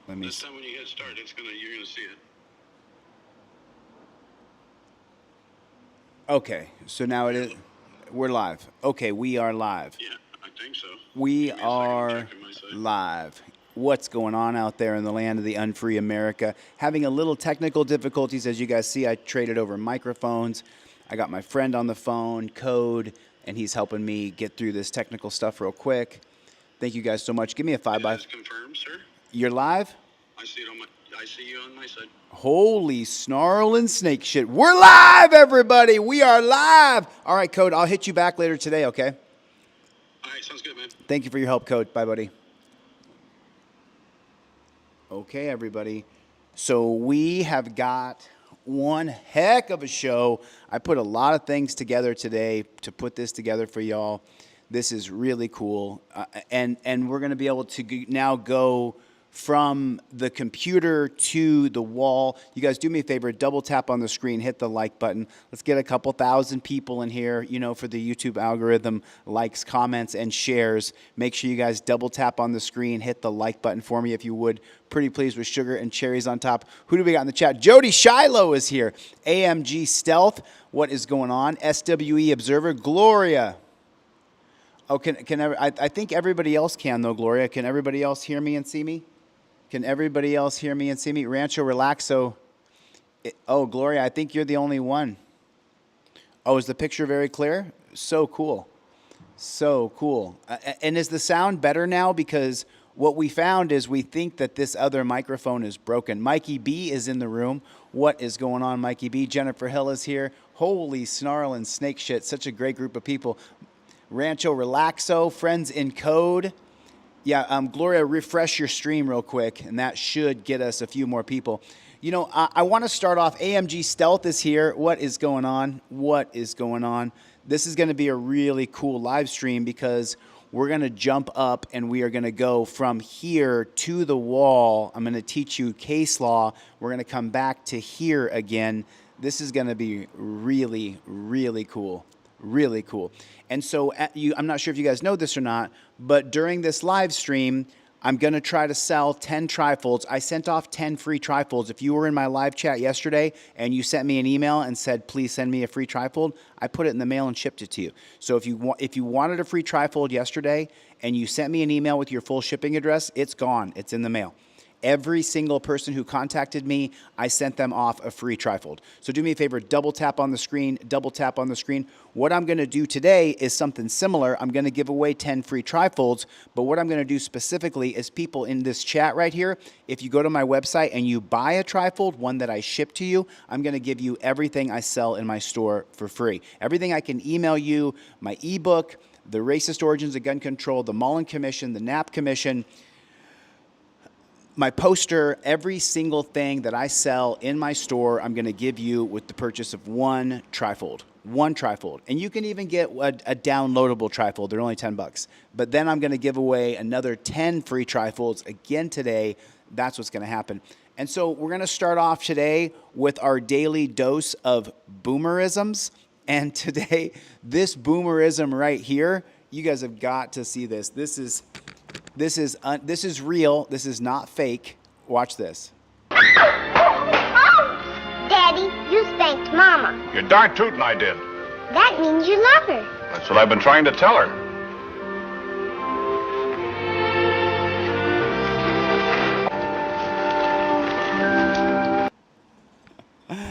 Let me. This time when you hit start, you're gonna see it. Okay, so now it is. We're live. Okay, we are live. Yeah, I think so. We Give me a second, I'm are checking my site. live. What's going on out there in the land of the unfree America? Having a little technical difficulties, as you guys see. I traded over microphones. I got my friend on the phone, Code, and he's helping me get through this technical stuff real quick. Thank you guys so much. Give me a 5 by. It is confirmed, sir. You're live? I see you on my side. Holy snarl and snake shit. We're live, everybody. We are live. All right, Code, I'll hit you back later today, okay? All right, sounds good, man. Thank you for your help, Code. Bye, buddy. Okay, everybody. So we have got one heck of a show. I put a lot of things together today to put this together for y'all. This is really cool. And we're going to be able to now go from the computer to the wall. You guys do me a favor, double tap on the screen, hit the like button. Let's get a couple thousand people in here, for the YouTube algorithm, likes, comments, and shares. Make sure you guys double tap on the screen, hit the like button for me if you would. Pretty pleased with sugar and cherries on top. Who do we got in the chat? Jody Shiloh is here. AMG Stealth, what is going on? SWE Observer, Gloria. Oh, I think everybody else can though, Gloria. Can everybody else hear me and see me? Can everybody else hear me and see me? Rancho Relaxo. Oh, Gloria, I think you're the only one. Oh, is the picture very clear? So cool. So cool. And is the sound better now? Because what we found is we think that this other microphone is broken. Mikey B is in the room. What is going on, Mikey B? Jennifer Hill is here. Holy snarl and snake shit. Such a great group of people. Rancho Relaxo, Friends in Code. Yeah, Gloria, refresh your stream real quick, and that should get us a few more people. I want to start off. AMG Stealth is here. What is going on? What is going on? This is going to be a really cool live stream because we're going to jump up and we are going to go from here to the wall. I'm going to teach you case law. We're going to come back to here again. This is going to be really, really cool. Really cool. And so I'm not sure if you guys know this or not, but during this live stream, I'm going to try to sell 10 trifolds. I sent off 10 free trifolds. If you were in my live chat yesterday and you sent me an email and said, please send me a free trifold, I put it in the mail and shipped it to you. So if you wanted a free trifold yesterday and you sent me an email with your full shipping address, it's gone. It's in the mail. Every single person who contacted me, I sent them off a free trifold. So do me a favor, double tap on the screen, double tap on the screen. What I'm going to do today is something similar. I'm going to give away 10 free trifolds, but what I'm going to do specifically is people in this chat right here, if you go to my website and you buy a trifold, one that I ship to you, I'm going to give you everything I sell in my store for free. Everything I can email you, my ebook, the Racist Origins of Gun Control, the Mullen Commission, the Knapp Commission, my poster, every single thing that I sell in my store, I'm going to give you with the purchase of one trifold. One trifold. And you can even get a downloadable trifold. They're only $10. But then I'm going to give away another 10 free trifolds again today. That's what's going to happen. And so we're going to start off today with our daily dose of boomerisms. And today, this boomerism right here, you guys have got to see this. This is real. This is not fake. Watch this. Daddy, you spanked Mama. You're darn tootin' I did. That means you love her. That's what I've been trying to tell her.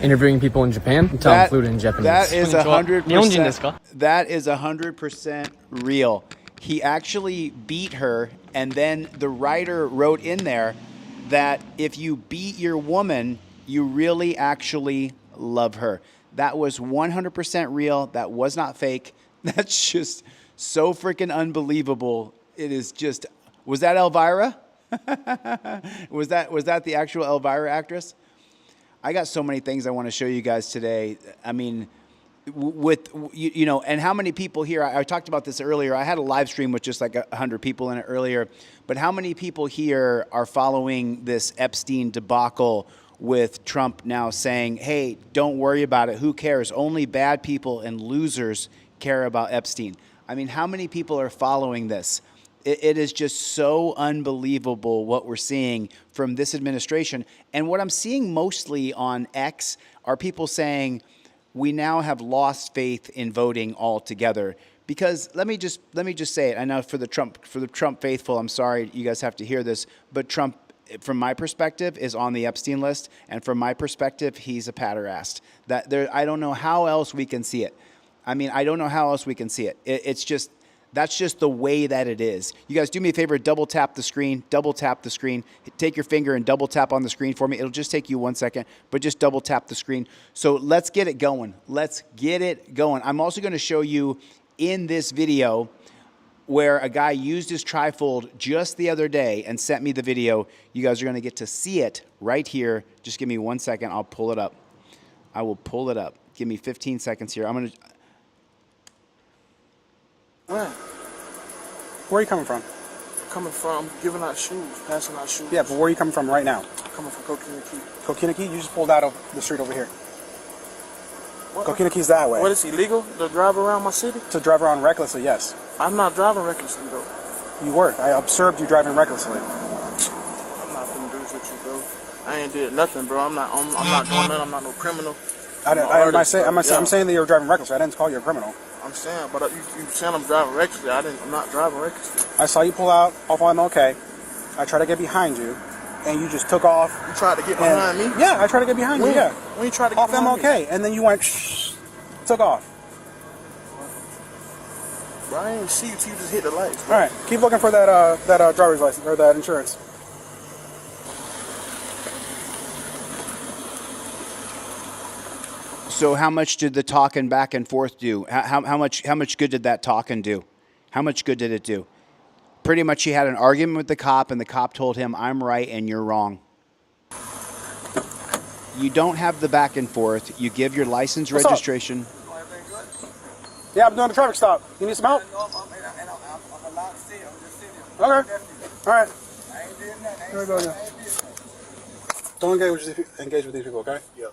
Interviewing people in Japan until I'm fluent in Japanese. That is 100%. 日本人ですか? That is 100% real. He actually beat her, and then the writer wrote in there that if you beat your woman, you really actually love her. That was 100% real. That was not fake. That's just so freaking unbelievable. It is just. Was that Elvira? was that the actual Elvira actress? I got so many things I want to show you guys today. I mean, and how many people here, I talked about this earlier. I had a live stream with just like 100 people in it earlier. But how many people here are following this Epstein debacle with Trump now saying, hey, don't worry about it. Who cares? Only bad people and losers care about Epstein. I mean, how many people are following this? It is just so unbelievable what we're seeing from this administration. And what I'm seeing mostly on X are people saying we now have lost faith in voting altogether. Because let me just say it. I know for the Trump faithful, I'm sorry you guys have to hear this, but Trump, from my perspective, is on the Epstein list, and from my perspective, he's a pederast. I don't know how else we can see it. I mean, I don't know how else we can see it. That's just the way that it is. You guys do me a favor, double tap the screen, take your finger and double tap on the screen for me. It'll just take you 1 second, but just double tap the screen. So let's get it going. I'm also going to show you in this video where a guy used his Trifold just the other day and sent me the video. You guys are going to get to see it right here. Just give me 1 second. I'll pull it up. I will pull it up. Give me 15 seconds here. I'm going to... Where are you coming from? Coming from giving out shoes, passing out shoes. Yeah, but where are you coming from right now? Coming from Coquina Key. Coquina Key? You just pulled out of the street over here. Coquina Key's that way. What, is illegal to drive around my city? To drive around recklessly, yes. I'm not driving recklessly, though. You were. I observed you driving recklessly. I'm not gonna do this with you, bro. I ain't did nothing, bro. I'm not doing nothing. I'm not no criminal. I'm saying that you're driving recklessly. I didn't call you a criminal. I'm saying, but you saying I'm driving recklessly. I'm not driving recklessly. I saw you pull out off MLK. I tried to get behind you, and you just took off. You tried to get behind me? Yeah, I tried to get behind you, yeah. When you tried to get off behind MLK, me? and then you went, took off. Bro, I didn't see you till you just hit the lights. All right, keep looking for that driver's license, or that insurance. So how much did the talking back and forth do? How much good did that talking do? How much good did it do? Pretty much he had an argument with the cop, and the cop told him, I'm right and you're wrong. You don't have the back and forth. You give your license registration. Yeah, I'm doing a traffic stop. You need some help? Okay. All right. Here we go. Yeah. Don't engage with these people, okay? Yep.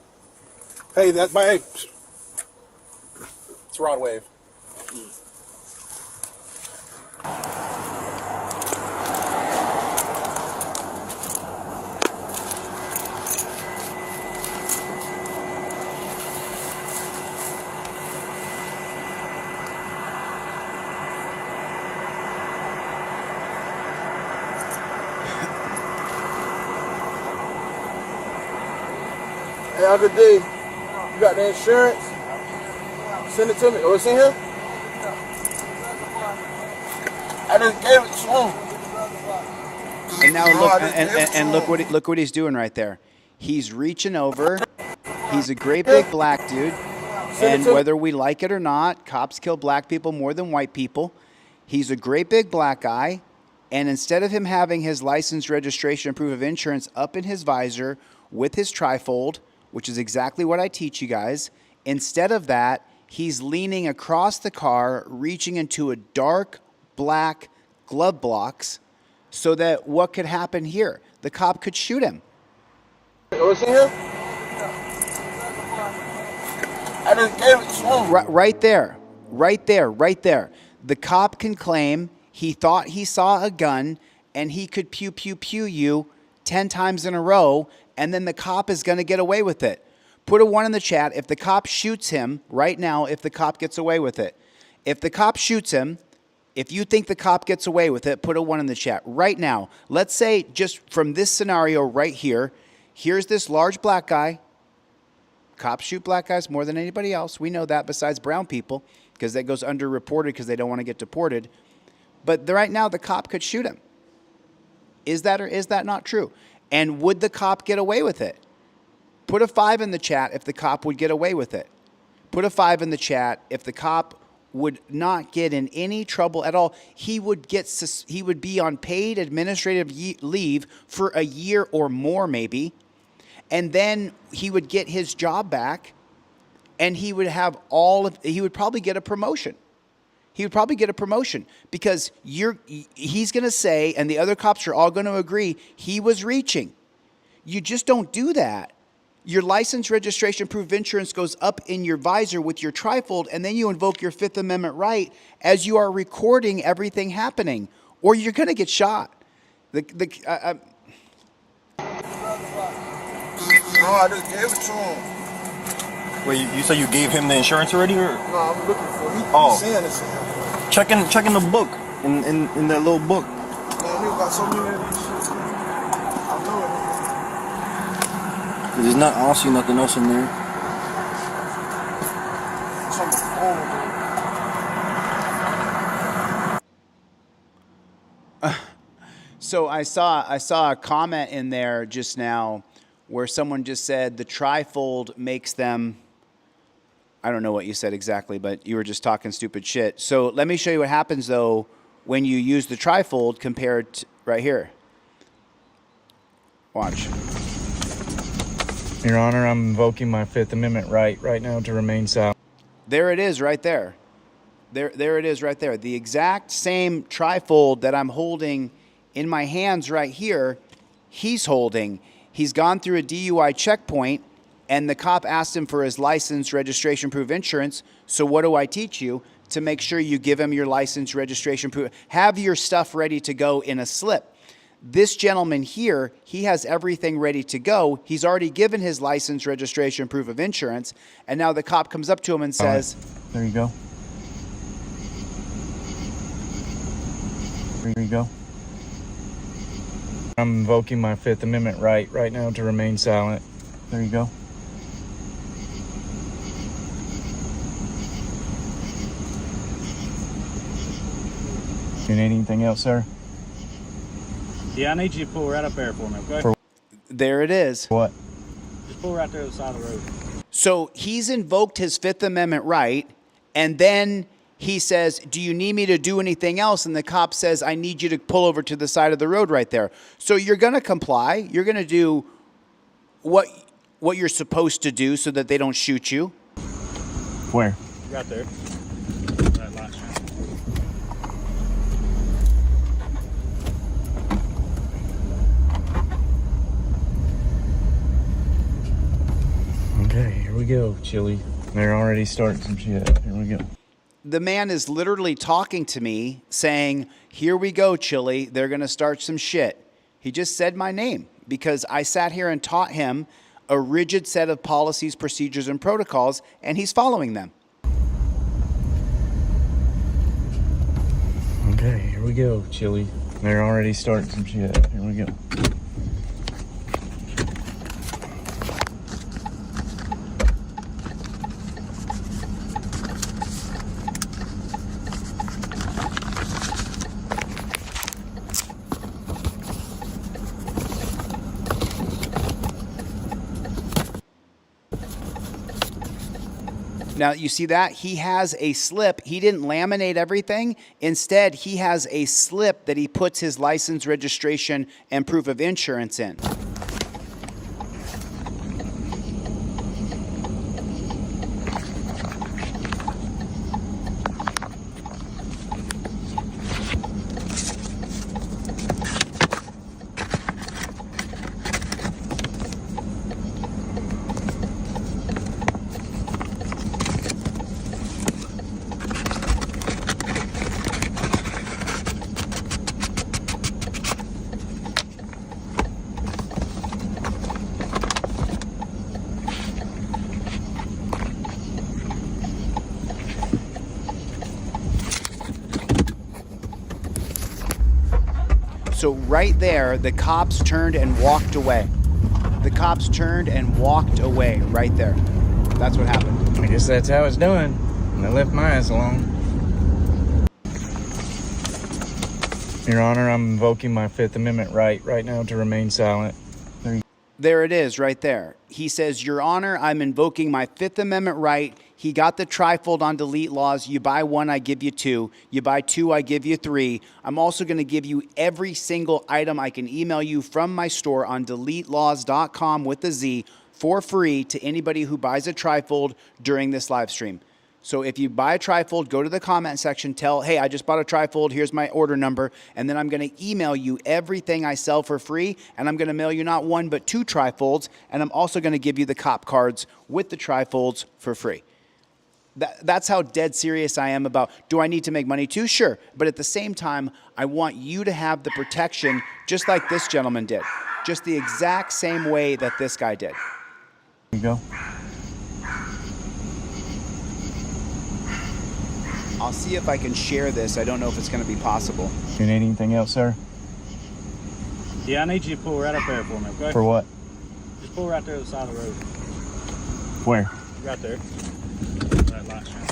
Hey, it's Rod Wave. Hey, have a good day. You got the insurance? Send it to me. Oh, it's in here? I just gave it to him. And now look what he's doing right there. He's reaching over. He's a great big black dude. And whether we like it or not, cops kill black people more than white people. He's a great big black guy. And instead of him having his license, registration, and proof of insurance up in his visor with his Trifold, which is exactly what I teach you guys, instead of that, he's leaning across the car, reaching into a dark black glove box so that what could happen here? The cop could shoot him. Oh, it's in here? I just gave it to him. Right there. The cop can claim he thought he saw a gun and he could pew, pew, pew you 10 times in a row, and then the cop is going to get away with it. Put a 1 in the chat if the cop shoots him right now, if the cop gets away with it. If the cop shoots him, if you think the cop gets away with it, put a 1 in the chat right now. Let's say just from this scenario right here, here's this large black guy. Cops shoot black guys more than anybody else. We know that besides brown people because that goes underreported because they don't want to get deported. But right now the cop could shoot him. Is that or is that not true? And would the cop get away with it? Put a 5 in the chat if the cop would get away with it. Put a 5 in the chat if the cop would not get in any trouble at all. He would be on paid administrative leave for a year or more maybe. And then he would get his job back and he would probably get a promotion. He would probably get a promotion because he's going to say, and the other cops are all going to agree, he was reaching. You just don't do that. Your license, registration, proof of insurance goes up in your visor with your Trifold, and then you invoke your Fifth Amendment right as you are recording everything happening. or you're going to get shot. No, I just gave it to him. Wait, you say you gave him the insurance already, or? No, I'm looking for it. Oh. He's saying it's him. Checking the book, in that little book. Man, nigga got so many of these shits. I know it. There's not, I don't see nothing else in there. It's on the phone, dude. So I saw a comment in there just now where someone just said the Trifold makes them, I don't know what you said exactly, but you were just talking stupid shit. So let me show you what happens, though, when you use the Trifold compared to right here. Watch. Your Honor, I'm invoking my Fifth Amendment right now to remain silent. There it is right there. There it is right there. The exact same Trifold that I'm holding in my hands right here, he's holding. He's gone through a DUI checkpoint, and the cop asked him for his license, registration, proof of insurance. So what do I teach you? To make sure you give him your license, registration, proof. Have your stuff ready to go in a slip. This gentleman here, he has everything ready to go. He's already given his license, registration, proof of insurance, and now the cop comes up to him and says, There you go. There you go. I'm invoking my Fifth Amendment right now to remain silent. There you go. You need anything else, sir? Yeah, I need you to pull right up there for me, okay? there it is. What? Just pull right there to the side of the road. So he's invoked his Fifth Amendment right, and then he says, do you need me to do anything else? And the cop says, I need you to pull over to the side of the road right there. So you're going to comply. You're going to do what you're supposed to do so that they don't shoot you. Where? Right there. That light shine. Okay, here we go, Chili. They're already starting some shit. Here we go. The man is literally talking to me saying, here we go, Chili. They're going to start some shit. He just said my name because I sat here and taught him a rigid set of policies, procedures, and protocols, and he's following them. Okay, here we go, Chili. They're already starting some shit. Here we go. Now, you see that? He has a slip. He didn't laminate everything. Instead, he has a slip that he puts his license, registration, and proof of insurance in. So right there, the cops turned and walked away. The cops turned and walked away right there. That's what happened. I guess that's how it's done. And I left my ass alone. Your Honor, I'm invoking my Fifth Amendment right now to remain silent. There it is right there. He says, Your Honor, I'm invoking my Fifth Amendment right. He got the Trifold on delete laws. You buy one, I give you two. You buy two, I give you three. I'm also going to give you every single item I can email you from my store on deletelaws.com with a Z for free to anybody who buys a Trifold during this live stream. So if you buy a Trifold, go to the comment section, tell, hey, I just bought a Trifold, here's my order number, and then I'm going to email you everything I sell for free, and I'm going to mail you not one but two Trifolds, and I'm also going to give you the cop cards with the Trifolds for free. That's how dead serious I am about, do I need to make money too? Sure. But at the same time, I want you to have the protection just like this gentleman did. Just the exact same way that this guy did. Here you go. I'll see if I can share this. I don't know if it's going to be possible. You need anything else, sir? Yeah, I need you to pull right up there for me, okay? For what? Just pull right there to the side of the road. Where? Right there. That light shine.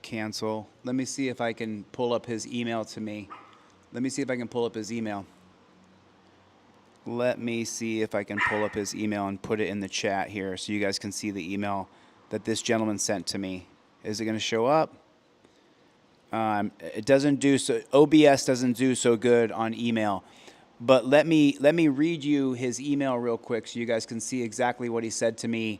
Cancel. Let me see if I can pull up his email to me. Let me see if I can pull up his email. Let me see if I can pull up his email and put it in the chat here so you guys can see the email that this gentleman sent to me. Is it going to show up? It doesn't do so. OBS doesn't do so good on email. But let me read you his email real quick so you guys can see exactly what he said to me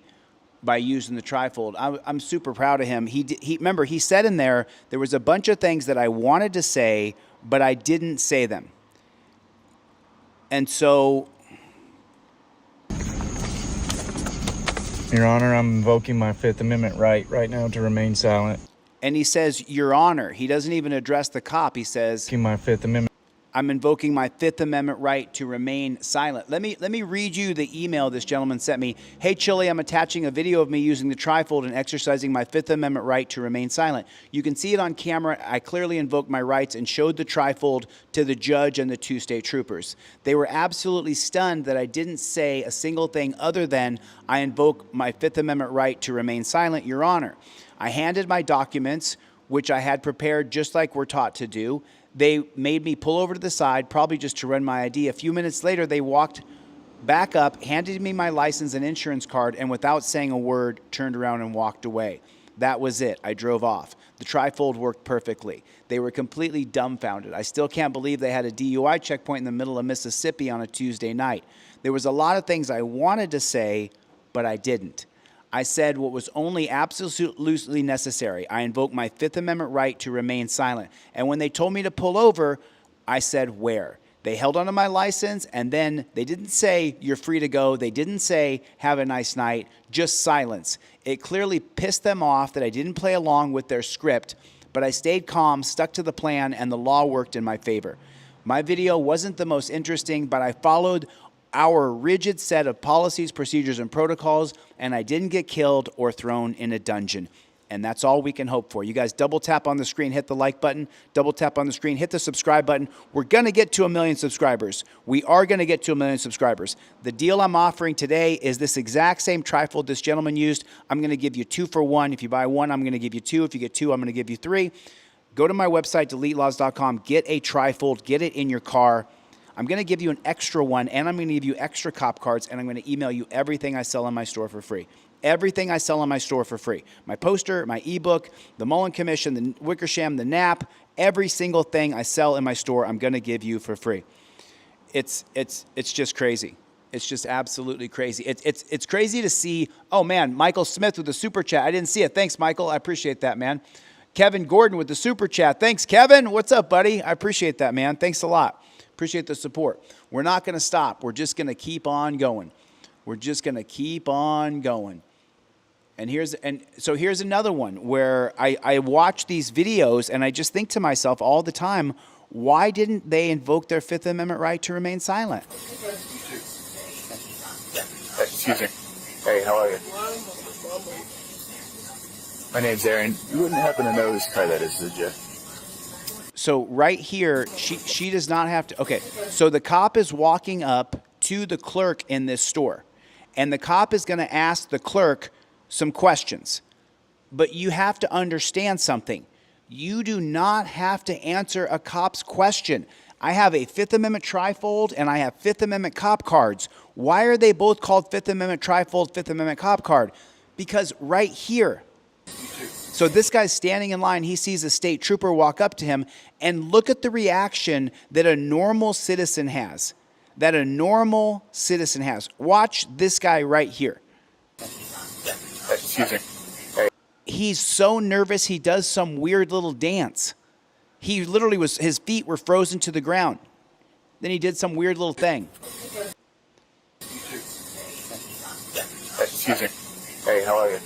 by using the Trifold. I'm super proud of him. Remember, he said in there was a bunch of things that I wanted to say, but I didn't say them. And so, Your Honor, I'm invoking my Fifth Amendment right now to remain silent. and he says, Your Honor. He doesn't even address the cop. He says, My Fifth Amendment. I'm invoking my Fifth Amendment right to remain silent. Let me read you the email this gentleman sent me. Hey, Chili, I'm attaching a video of me using the Trifold and exercising my Fifth Amendment right to remain silent. You can see it on camera. I clearly invoked my rights and showed the Trifold to the judge and the 2 state troopers. They were absolutely stunned that I didn't say a single thing other than I invoke my Fifth Amendment right to remain silent, Your Honor. I handed my documents, which I had prepared just like we're taught to do. They made me pull over to the side, probably just to run my ID. A few minutes later, they walked back up, handed me my license and insurance card, and without saying a word, turned around and walked away. That was it. I drove off. The Trifold worked perfectly. They were completely dumbfounded. I still can't believe they had a DUI checkpoint in the middle of Mississippi on a Tuesday night. There was a lot of things I wanted to say, but I didn't. I said what was only absolutely necessary. I invoked my Fifth Amendment right to remain silent. And when they told me to pull over, I said where. They held onto my license, and then they didn't say, you're free to go. They didn't say, have a nice night, just silence. It clearly pissed them off that I didn't play along with their script, but I stayed calm, stuck to the plan, and the law worked in my favor. My video wasn't the most interesting, but I followed our rigid set of policies, procedures, and protocols, and I didn't get killed or thrown in a dungeon. And that's all we can hope for. You guys double tap on the screen, hit the like button, double tap on the screen, hit the subscribe button. We're going to get to 1 million subscribers. We are going to get to 1 million subscribers. The deal I'm offering today is this exact same Trifold this gentleman used. I'm going to give you 2 for 1. If you buy 1, I'm going to give you 2. If you get 2, I'm going to give you 3. Go to my website, deletelaws.com, get a Trifold, get it in your car. I'm going to give you an extra one, and I'm going to give you extra cop cards, and I'm going to email you everything I sell in my store for free. Everything I sell in my store for free. My poster, my ebook, the Mullen Commission, the Wickersham, the NAP, every single thing I sell in my store, I'm going to give you for free. It's just crazy. It's just absolutely crazy. It's crazy to see, oh man, Michael Smith with the super chat. I didn't see it. Thanks, Michael. I appreciate that, man. Kevin Gordon with the super chat. Thanks, Kevin. What's up, buddy? I appreciate that, man. Thanks a lot. Appreciate the support. We're not going to stop. We're just going to keep on going. We're just going to keep on going. And so here's another one where I watch these videos and I just think to myself all the time, why didn't they invoke their Fifth Amendment right to remain silent? Excuse me. Hey, how are you? My name's Aaron. You wouldn't happen to know whose car that is, did you? So right here, she does not have to. Okay, so the cop is walking up to the clerk in this store, and the cop is going to ask the clerk some questions. But you have to understand something. You do not have to answer a cop's question. I have a Fifth Amendment Trifold, and I have Fifth Amendment cop cards. Why are they both called Fifth Amendment Trifold, Fifth Amendment cop card? Because right here, so this guy's standing in line. He sees a state trooper walk up to him, and look at the reaction that a normal citizen has. That a normal citizen has. Watch this guy right here. Excuse me. Hey. He's so nervous, he does some weird little dance. He literally his feet were frozen to the ground. Then he did some weird little thing. Excuse me. Hey, how are you?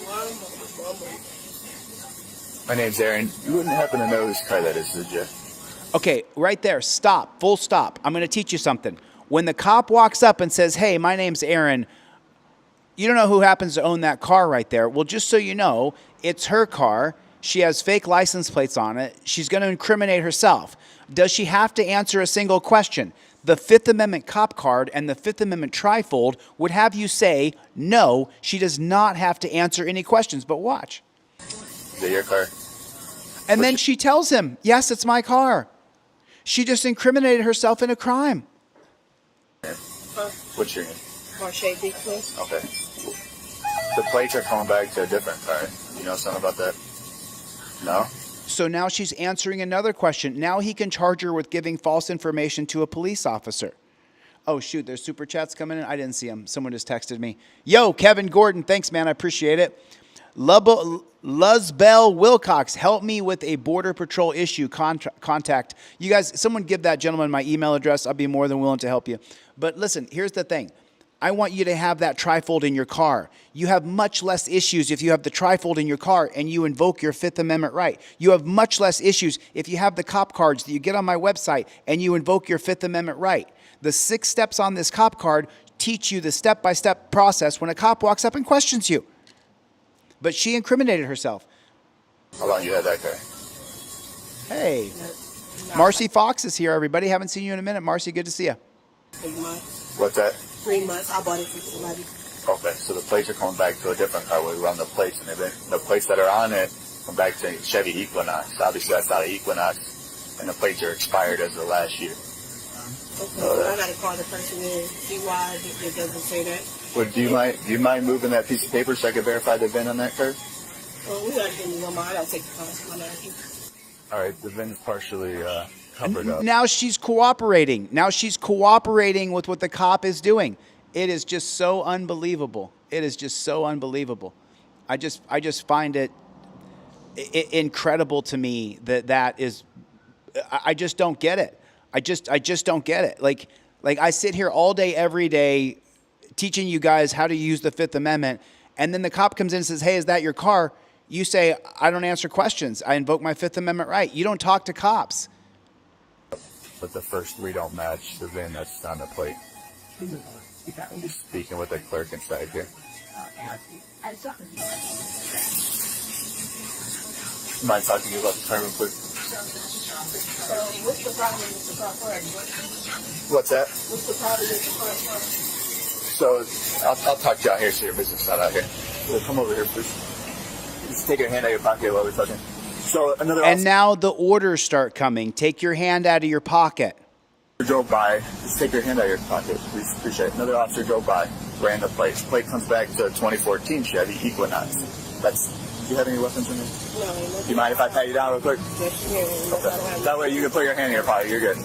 My name's Aaron. You wouldn't happen to know whose car that is, would you? Okay, right there. Stop. Full stop. I'm going to teach you something. When the cop walks up and says, hey, my name's Aaron, you don't know who happens to own that car right there. Well, just so you know, it's her car. She has fake license plates on it. She's going to incriminate herself. Does she have to answer a single question? The Fifth Amendment cop card and the Fifth Amendment Trifold would have you say, no, she does not have to answer any questions. But watch. Is it your car? And then she tells him, yes, it's my car. She just incriminated herself in a crime. What's your name? Marsha Bigfoot. Okay. The plates are coming back to a different car. You know something about that? No? So now she's answering another question. Now he can charge her with giving false information to a police officer. Oh, shoot, there's super chats coming in. I didn't see them. Someone just texted me. Yo, Kevin Gordon, thanks, man. I appreciate it. Luzbell Wilcox, help me with a Border Patrol issue contact. You guys, someone give that gentleman my email address. I'll be more than willing to help you. But listen, here's the thing. I want you to have that trifold in your car. You have much less issues if you have the trifold in your car and you invoke your Fifth Amendment right. You have much less issues if you have the cop cards that you get on my website and you invoke your Fifth Amendment right. The 6 steps on this cop card teach you the step-by-step process when a cop walks up and questions you. But she incriminated herself. How long you had that car? Hey, Marcy Fox is here, everybody. Haven't seen you in a minute. Marcy, good to see you. 3 months. What's that? 3 months. I bought it from somebody. Okay, so the plates are coming back to a different car. We run the plates, and the plates that are on it come back to Chevy Equinox. Obviously, that's not an Equinox, and the plates are expired as of last year. Okay, so I gotta call the person and see why it doesn't say that. Well, do you mind moving that piece of paper so I can verify the VIN on that car? Well, we gotta give me one more. I gotta take the car to my manager. All right, the VIN is partially covered up. Now she's cooperating. Now she's cooperating with what the cop is doing. It is just so unbelievable. It is just so unbelievable. I just find it incredible to me that is. I just don't get it. I just don't get it. Like I sit here all day, every day, teaching you guys how to use the Fifth Amendment, and then the cop comes in and says, hey, is that your car? You say, I don't answer questions. I invoke my Fifth Amendment right. You don't talk to cops. But the first 3 don't match the VIN that's on the plate. Speaking with the clerk inside here. Mind talking to you about the car real quick? What's the problem with the car card? What's that? What's the problem with the car card? So, I'll talk to you out here so your business not out here. So come over here, please. Just take your hand out of your pocket while we're talking. So another And now the orders start coming. Take your hand out of your pocket. drove by. Just take your hand out of your pocket, please. Appreciate it. Another officer drove by, ran the plate. Plate comes back to a 2014 Chevy Equinox. Do you have any weapons in there? No. Do you mind if I pat you down real quick? Yes, Okay. That way you can put your hand in your pocket. You're good.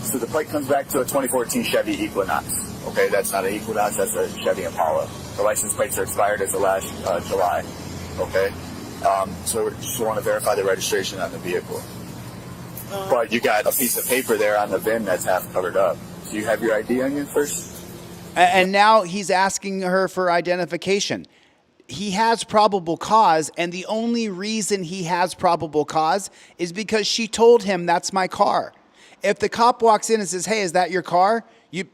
So the plate comes back to a 2014 Chevy Equinox. Okay, that's not an Equinox. That's a Chevy Impala. The license plates are expired as of last July. Okay. So we just want to verify the registration on the vehicle. But you got a piece of paper there on the VIN that's half covered up. Do you have your ID on you first? And now he's asking her for identification. He has probable cause, and the only reason he has probable cause is because she told him that's my car. If the cop walks in and says, hey, is that your car? You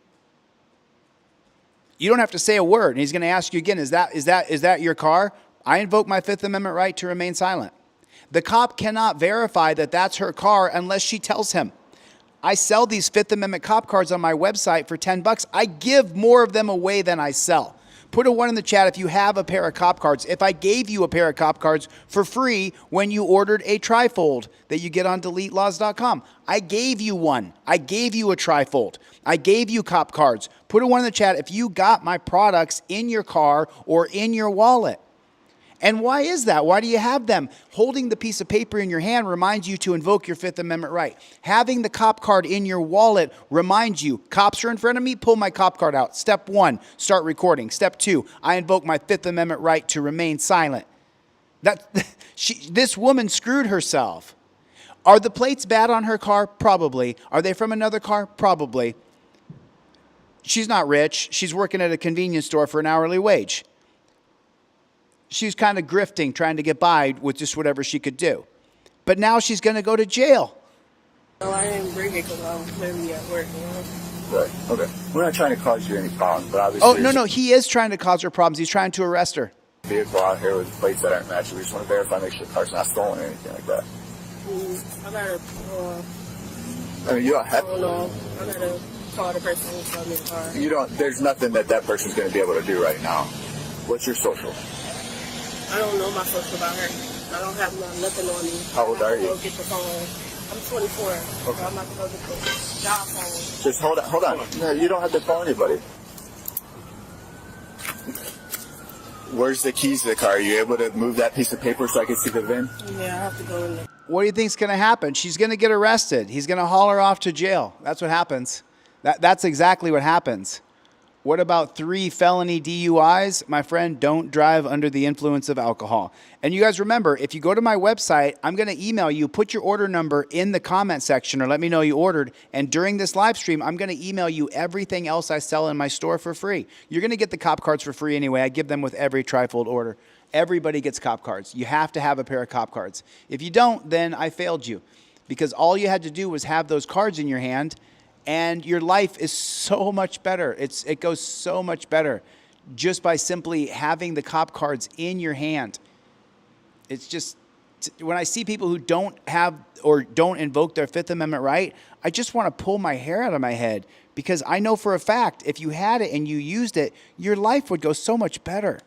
don't have to say a word. And he's going to ask you again, is that your car? I invoke my Fifth Amendment right to remain silent. The cop cannot verify that that's her car unless she tells him. I sell these Fifth Amendment cop cards on my website for $10. I give more of them away than I sell. Put a 1 in the chat if you have a pair of cop cards. If I gave you a pair of cop cards for free when you ordered a trifold that you get on deletelaws.com. I gave you one. I gave you a trifold. I gave you cop cards. Put a 1 in the chat if you got my products in your car or in your wallet. And why is that? Why do you have them? Holding the piece of paper in your hand reminds you to invoke your Fifth Amendment right. Having the cop card in your wallet reminds you, cops are in front of me, pull my cop card out. Step 1, start recording. Step 2, I invoke my Fifth Amendment right to remain silent. This woman screwed herself. Are the plates bad on her car? Probably. Are they from another car? Probably. She's not rich. She's working at a convenience store for an hourly wage. She was kind of grifting, trying to get by with just whatever she could do. But now she's going to go to jail. No, I didn't bring it because I'm clearly at work, you know? Right. Okay. We're not trying to cause you any problems, but obviously. Oh, no. He is trying to cause her problems. He's trying to arrest her. Vehicle out here with plates that aren't matching. We just want to verify, make sure the car's not stolen or anything like that. I gotta, I mean, you don't have. I don't know. I gotta call the person who sold me the car. You don't. There's nothing that person's going to be able to do right now. What's your social? I don't know my social about her. I don't have nothing on me. How old are you? Go get the phone. I'm 24. Okay. So I'm not gonna go get the job phone. Just hold on. No, you don't have to call anybody. Where's the keys to the car? Are you able to move that piece of paper so I can see the VIN? Yeah, I have to go in there. What do you think's going to happen? She's going to get arrested. He's going to haul her off to jail. That's what happens. That's exactly what happens. What about 3 felony DUIs? My friend, don't drive under the influence of alcohol. And you guys remember, if you go to my website, I'm going to email you, put your order number in the comment section or let me know you ordered. And during this live stream, I'm going to email you everything else I sell in my store for free. You're going to get the cop cards for free anyway. I give them with every Trifold order. Everybody gets cop cards. You have to have a pair of cop cards. If you don't, then I failed you because all you had to do was have those cards in your hand. And your life is so much better. It goes so much better just by simply having the cop cards in your hand. It's just, when I see people who don't have or don't invoke their Fifth Amendment right, I just want to pull my hair out of my head because I know for a fact if you had it and you used it, your life would go so much better.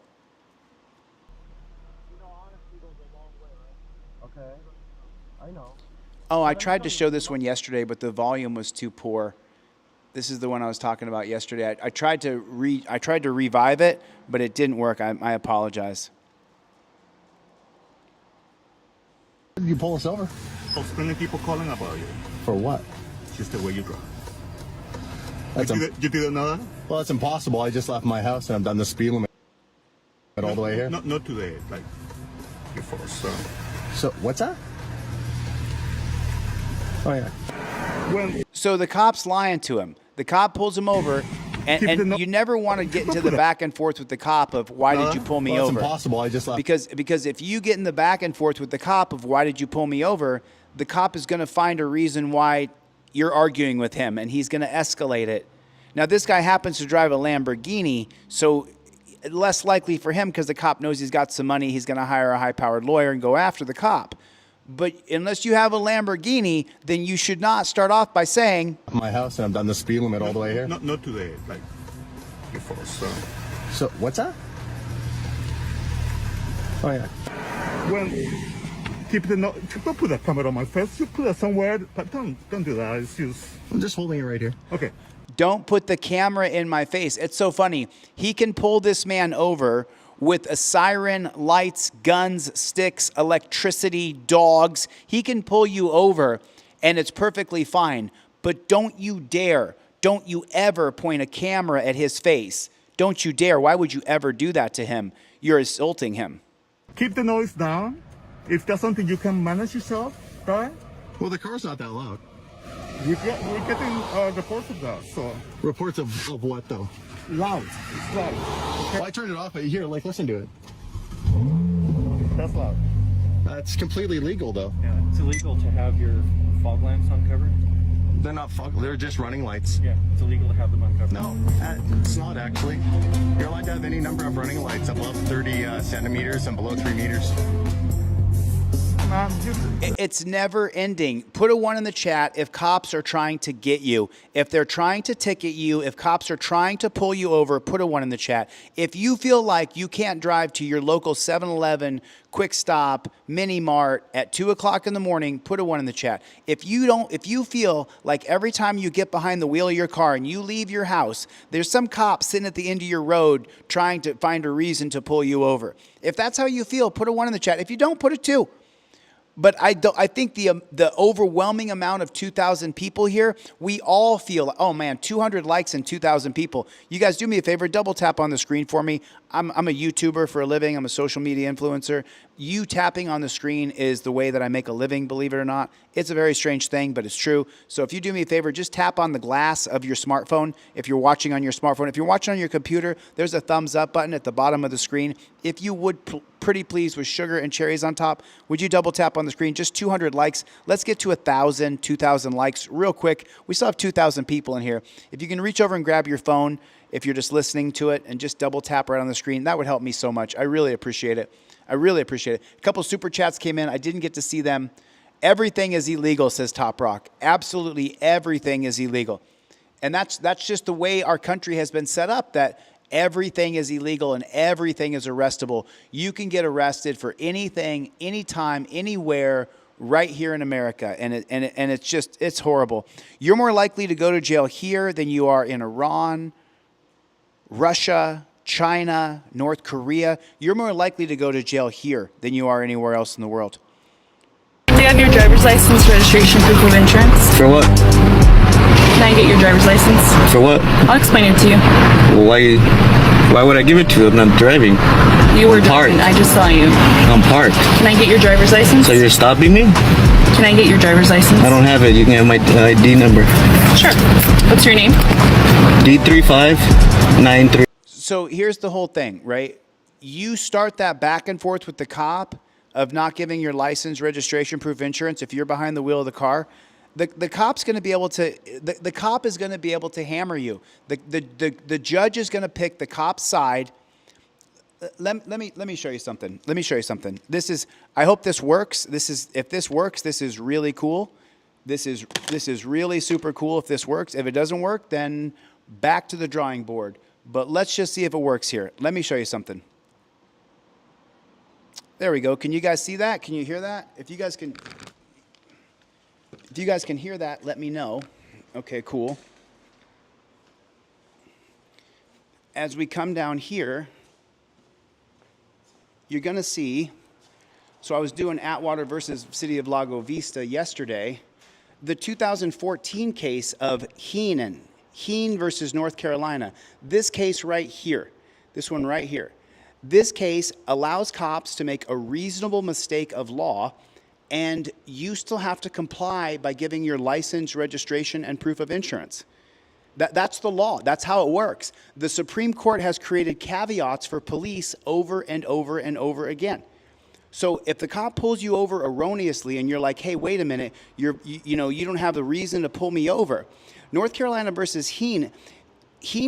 Okay. I know. Oh, I tried to show this one yesterday, but the volume was too poor. This is the one I was talking about yesterday. I tried to revive it, but it didn't work. I apologize. Did you pull us over? There's plenty people calling about you. For what? Just the way you drive. You didn't know that? Well, that's impossible. I just left my house and I've done the speed limit all the way here. Not today, like before. So what's that? Oh yeah. So the cop's lying to him. The cop pulls him over, and you never want to get into the back and forth with the cop of why did you pull me over? It's impossible. I just left. Because if you get in the back and forth with the cop of why did you pull me over, the cop is going to find a reason why you're arguing with him, and he's going to escalate it. Now, this guy happens to drive a Lamborghini, so less likely for him because the cop knows he's got some money. He's going to hire a high-powered lawyer and go after the cop. But unless you have a Lamborghini, then you should not start off by saying, my house and I've done the speed limit all the way here. Not today, like before. So what's that? Oh yeah. Well, don't put that camera on my face. You put it somewhere, but don't do that. It's just. I'm just holding it right here. Okay. don't put the camera in my face. It's so funny. He can pull this man over with a siren, lights, guns, sticks, electricity, dogs. He can pull you over, and it's perfectly fine. But don't you dare, don't you ever point a camera at his face. Don't you dare. Why would you ever do that to him? You're assaulting him. Keep the noise down. If there's something you can manage yourself, right? Well, the car's not that loud. We're getting reports of that, so. Reports of what, though? Loud. It's loud. Okay. Well, I turned it off, but here, like, listen to it. That's loud. That's completely legal, though. Yeah, it's illegal to have your fog lamps uncovered. They're not fog, they're just running lights. Yeah, it's illegal to have them uncovered. No, it's not actually. You're allowed to have any number of running lights above 30 centimeters and below 3 meters. It's never ending. Put a 1 in the chat if cops are trying to get you. If they're trying to ticket you, if cops are trying to pull you over, put a 1 in the chat. If you feel like you can't drive to your local 7-Eleven, Quick Stop, Mini Mart at 2 o'clock in the morning, put a 1 in the chat. If you feel like every time you get behind the wheel of your car and you leave your house, there's some cop sitting at the end of your road trying to find a reason to pull you over. If that's how you feel, put a 1 in the chat. If you don't, put a 2. But I think the overwhelming amount of 2,000 people here, we all feel, oh man, 200 likes and 2,000 people. You guys do me a favor, double tap on the screen for me. I'm a YouTuber for a living. I'm a social media influencer. You tapping on the screen is the way that I make a living, believe it or not. It's a very strange thing, but it's true. So if you do me a favor, just tap on the glass of your smartphone. If you're watching on your smartphone, if you're watching on your computer, there's a thumbs up button at the bottom of the screen. If you would pretty please with sugar and cherries on top. Would you double tap on the screen? Just 200 likes. Let's get to 1,000, 2,000 likes real quick. We still have 2,000 people in here. If you can reach over and grab your phone, if you're just listening to it, and just double tap right on the screen, that would help me so much. I really appreciate it. I really appreciate it. A couple super chats came in. I didn't get to see them. Everything is illegal, says Top Rock. Absolutely everything is illegal. And that's just the way our country has been set up, that everything is illegal and everything is arrestable. You can get arrested for anything, anytime, anywhere, right here in America. And it's horrible. You're more likely to go to jail here than you are in Iran, Russia, China, North Korea. You're more likely to go to jail here than you are anywhere else in the world. Do you have your driver's license, registration, proof of insurance? For what? Can I get your driver's license? For what? I'll explain it to you. Why would I give it to you? I'm not driving. You were driving. I just saw you. I'm parked. Can I get your driver's license? So you're stopping me? Can I get your driver's license? I don't have it. You can have my ID number. Sure. What's your name? D3593. So here's the whole thing, right? You start that back and forth with the cop of not giving your license, registration, proof of insurance if you're behind the wheel of the car. The cop's going to be able to. The cop is going to be able to hammer you. The judge is going to pick the cop's side. Let me show you something. Let me show you something. This is. I hope this works. If this works, this is really cool. This is really super cool. If this works, if it doesn't work, then back to the drawing board. But let's just see if it works here. Let me show you something. There we go. Can you guys see that? Can you hear that? If you guys can hear that, let me know. Okay, cool. As we come down here, you're going to see, so I was doing Atwater versus City of Lago Vista yesterday, the 2014 case of Heen versus North Carolina. This case right here, this one right here. This case allows cops to make a reasonable mistake of law, and you still have to comply by giving your license, registration, and proof of insurance. That's the law. That's how it works. The Supreme Court has created caveats for police over and over and over again. So if the cop pulls you over erroneously and you're like, hey, wait a minute, you don't have the reason to pull me over. North Carolina versus Heen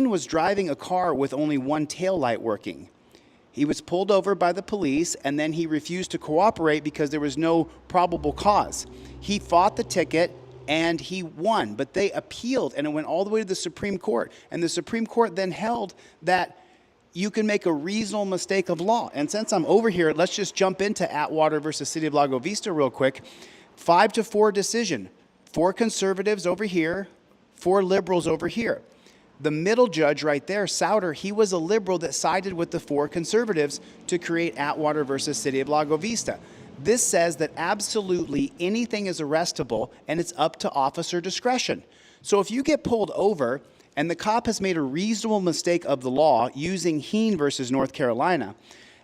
was driving a car with only one tail light working. He was pulled over by the police, and then he refused to cooperate because there was no probable cause. He fought the ticket, and he won, but they appealed, and it went all the way to the Supreme Court. And the Supreme Court then held that you can make a reasonable mistake of law. And since I'm over here, let's just jump into Atwater versus City of Lago Vista real quick. 5-4 decision. 4 conservatives over here, 4 liberals over here. The middle judge right there, Souter, he was a liberal that sided with the 4 conservatives to create Atwater versus City of Lago Vista. This says that absolutely anything is arrestable, and it's up to officer discretion. So if you get pulled over and the cop has made a reasonable mistake of the law using Heen versus North Carolina,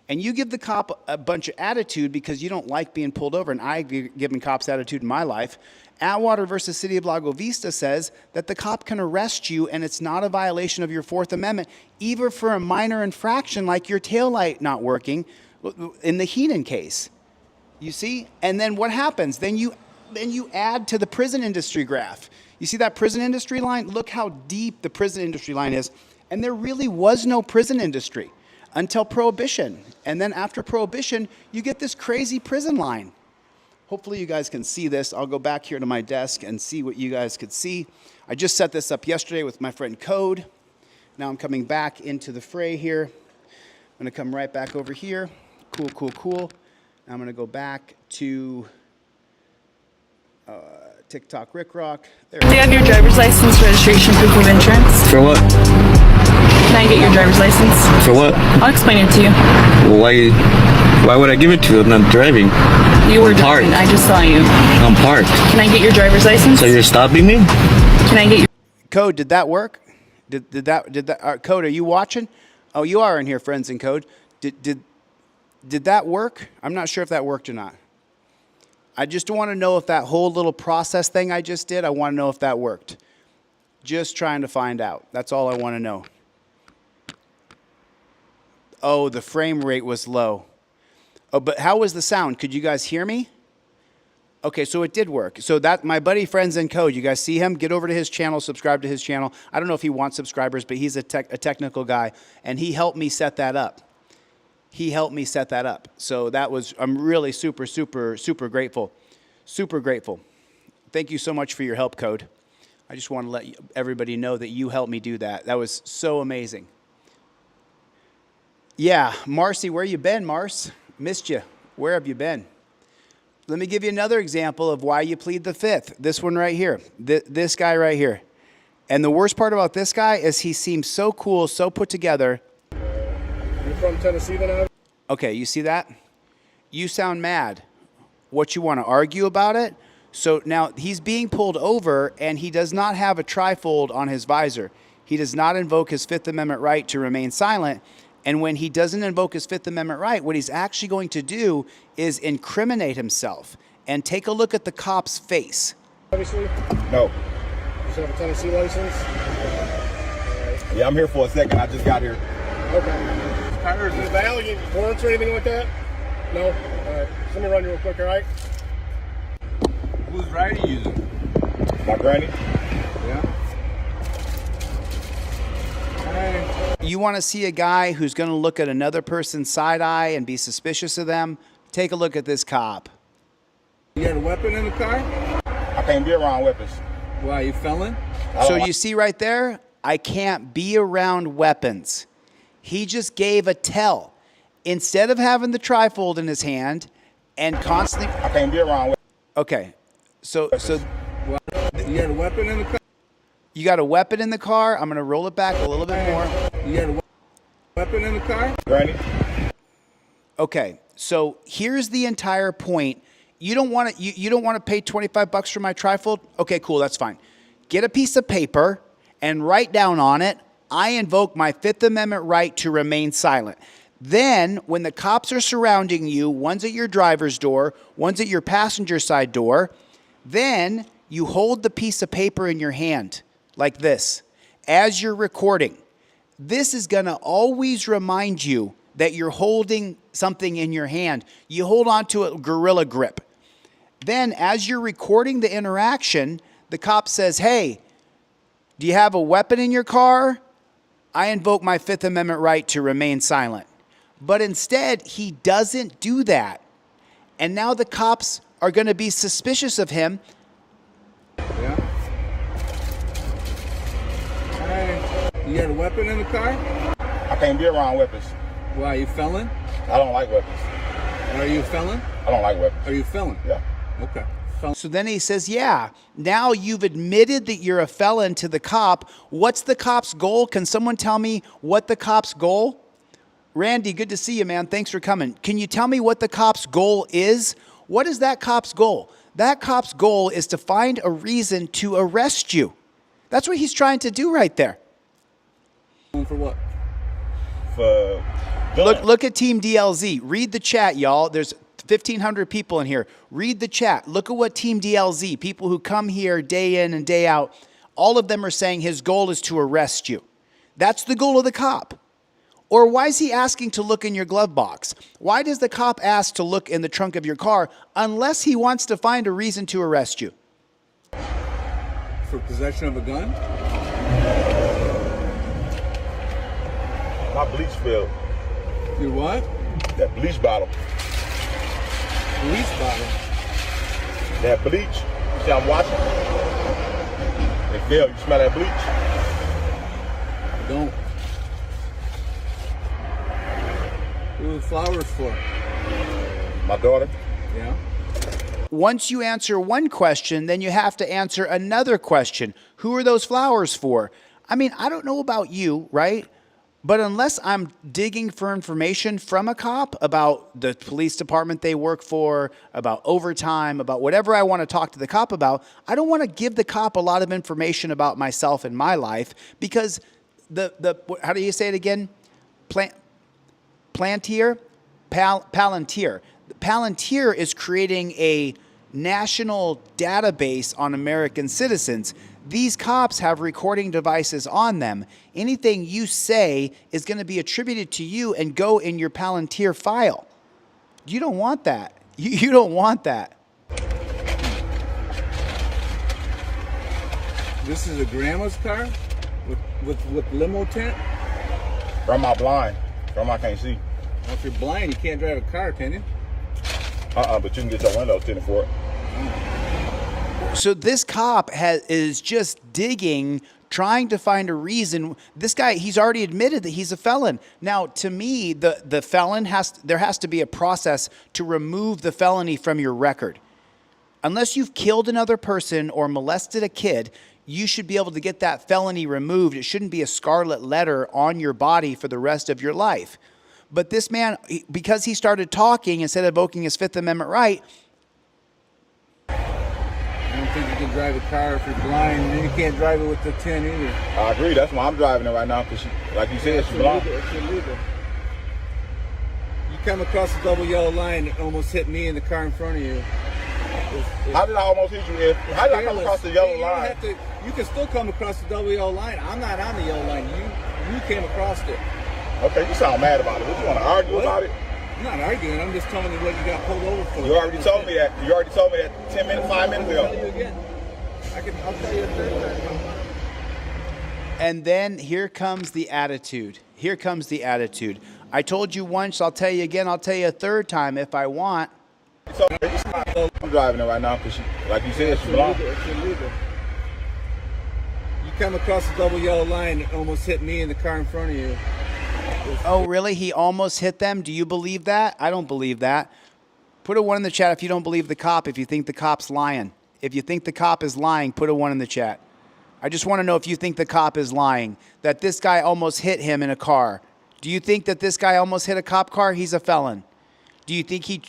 and you give the cop a bunch of attitude because you don't like being pulled over, and I've given cops attitude in my life, Atwater versus City of Lago Vista says that the cop can arrest you, and it's not a violation of your Fourth Amendment, even for a minor infraction like your taillight not working in the Heenan case. You see? And then what happens? Then you add to the prison industry graph. You see that prison industry line? Look how deep the prison industry line is. And there really was no prison industry until Prohibition. And then after Prohibition, you get this crazy prison line. Hopefully you guys can see this. I'll go back here to my desk and see what you guys could see. I just set this up yesterday with my friend Code. Now I'm coming back into the fray here. I'm going to come right back over here. Cool, cool, cool. Now I'm going to go back to TikTok Rick Rock. Do you have your driver's license, registration, proof of insurance? For what? Can I get your driver's license? For what? I'll explain it to you. Why would I give it to you? I'm not driving. You were driving. I just saw you. I'm parked. Can I get your driver's license? So you're stopping me? Can I get your... Code, did that work? Did that Code, are you watching? Oh, you are in here, friends in Code. Did that work? I'm not sure if that worked or not. I just want to know if that whole little process thing I just did, I want to know if that worked. Just trying to find out. That's all I want to know. Oh, the frame rate was low. Oh, but how was the sound? Could you guys hear me? Okay, so it did work. So that my buddy Friends in Code, you guys see him? Get over to his channel, subscribe to his channel. I don't know if he wants subscribers, but he's a technical guy, and he helped me set that up. He helped me set that up. So that was, I'm really super, super, super grateful. Super grateful. Thank you so much for your help, Code. I just want to let everybody know that you helped me do that. That was so amazing. Yeah, Marcy, where you been, Mars? Missed you. Where have you been? Let me give you another example of why you plead the fifth. This one right here. This guy right here. And the worst part about this guy is he seems so cool, so put together. You from Tennessee then? Okay, you see that? You sound mad. What, you want to argue about it? So now he's being pulled over, and he does not have a trifold on his visor. He does not invoke his Fifth Amendment right to remain silent. And when he doesn't invoke his Fifth Amendment right, what he's actually going to do is incriminate himself. And take a look at the cop's face. Obviously? No. You still have a Tennessee license? Yeah, I'm here for a second. I just got here. Okay. Tires in the valley, warrants or anything like that? No? All right. Let me run you real quick, all right? Whose ride are you using? My granny. Yeah. You want to see a guy who's going to look at another person's side eye and be suspicious of them? Take a look at this cop. You got a weapon in the car? I can't be around weapons. Why, you felon? So you see right there, I can't be around weapons. He just gave a tell. Instead of having the trifold in his hand and constantly... I can't be around weapons. Okay, so you got a weapon in the car? You got a weapon in the car? I'm going to roll it back a little bit more. You got a weapon in the car? Granny. Okay, so here's the entire point. You don't want to you don't want to pay $25 for my trifold? Okay, cool, that's fine. Get a piece of paper and write down on it, I invoke my Fifth Amendment right to remain silent. Then, when the cops are surrounding you, one's at your driver's door, one's at your passenger side door, then you hold the piece of paper in your hand like this as you're recording. This is going to always remind you that you're holding something in your hand. You hold on to a gorilla grip. Then, as you're recording the interaction, the cop says, hey, do you have a weapon in your car? I invoke my Fifth Amendment right to remain silent. But instead, he doesn't do that. And now the cops are going to be suspicious of him. Yeah. Hey, you got a weapon in the car? I can't be around weapons. Why, you felon? I don't like weapons. Are you a felon? I don't like weapons. Are you a felon? Yeah. Okay. So then he says, yeah, now you've admitted that you're a felon to the cop. What's the cop's goal? Can someone tell me what the cop's goal? Randy, good to see you, man. Thanks for coming. Can you tell me what the cop's goal is? What is that cop's goal? That cop's goal is to find a reason to arrest you. That's what he's trying to do right there. For what? For look at Team DLZ. Read the chat, y'all. There's 1,500 people in here. Read the chat. Look at what Team DLZ, people who come here day in and day out, all of them are saying his goal is to arrest you. That's the goal of the cop. Or why is he asking to look in your glove box? Why does the cop ask to look in the trunk of your car unless he wants to find a reason to arrest you? For possession of a gun? my bleach spilled. Your what? That bleach bottle. Bleach bottle? That bleach. You see I'm washing? It fell. You smell that bleach? I don't. Who are the flowers for? My daughter. Yeah. Once you answer one question, then you have to answer another question. Who are those flowers for? I mean, I don't know about you, right? But unless I'm digging for information from a cop about the police department they work for, about overtime, about whatever I want to talk to the cop about, I don't want to give the cop a lot of information about myself and my life because how do you say it again? Palantir? Palantir is creating a national database on American citizens. These cops have recording devices on them. Anything you say is going to be attributed to you and go in your Palantir file. You don't want that. You don't want that. This is a grandma's car with limo tent? Grandma blind. Grandma can't see. Well, if you're blind, you can't drive a car, can you? But you can get your windows tinted for it. So this cop is just digging, trying to find a reason. This guy, he's already admitted that he's a felon. Now, to me, the felon there has to be a process to remove the felony from your record. Unless you've killed another person or molested a kid, you should be able to get that felony removed. It shouldn't be a scarlet letter on your body for the rest of your life. But this man, because he started talking instead of invoking his Fifth Amendment right, I don't think you can drive a car if you're blind, and then you can't drive it with the tint either. I agree. That's why I'm driving it right now, because, like you said, she's blind. It's illegal. You come across the double yellow line, it almost hit me in the car in front of you. How did I almost hit you? How did I come across the yellow line? You can still come across the double yellow line. I'm not on the yellow line. You came across it. Okay, you sound mad about it. What, you want to argue about it? I'm not arguing. I'm just telling you what you got pulled over for. You already told me that. You already told me that 5 minutes ago. I'll tell you again. I'll tell you a third time. and then here comes the attitude. Here comes the attitude. I told you once, I'll tell you again, I'll tell you a third time if I want. So, I'm driving it right now, because, like you said, she's blind. It's illegal. You come across the double yellow line, it almost hit me in the car in front of you. Oh, really? He almost hit them? Do you believe that? I don't believe that. Put a 1 in the chat if you don't believe the cop, if you think the cop's lying. If you think the cop is lying, put a 1 in the chat. I just want to know if you think the cop is lying, that this guy almost hit him in a car. Do you think that this guy almost hit a cop car? He's a felon. Do you think he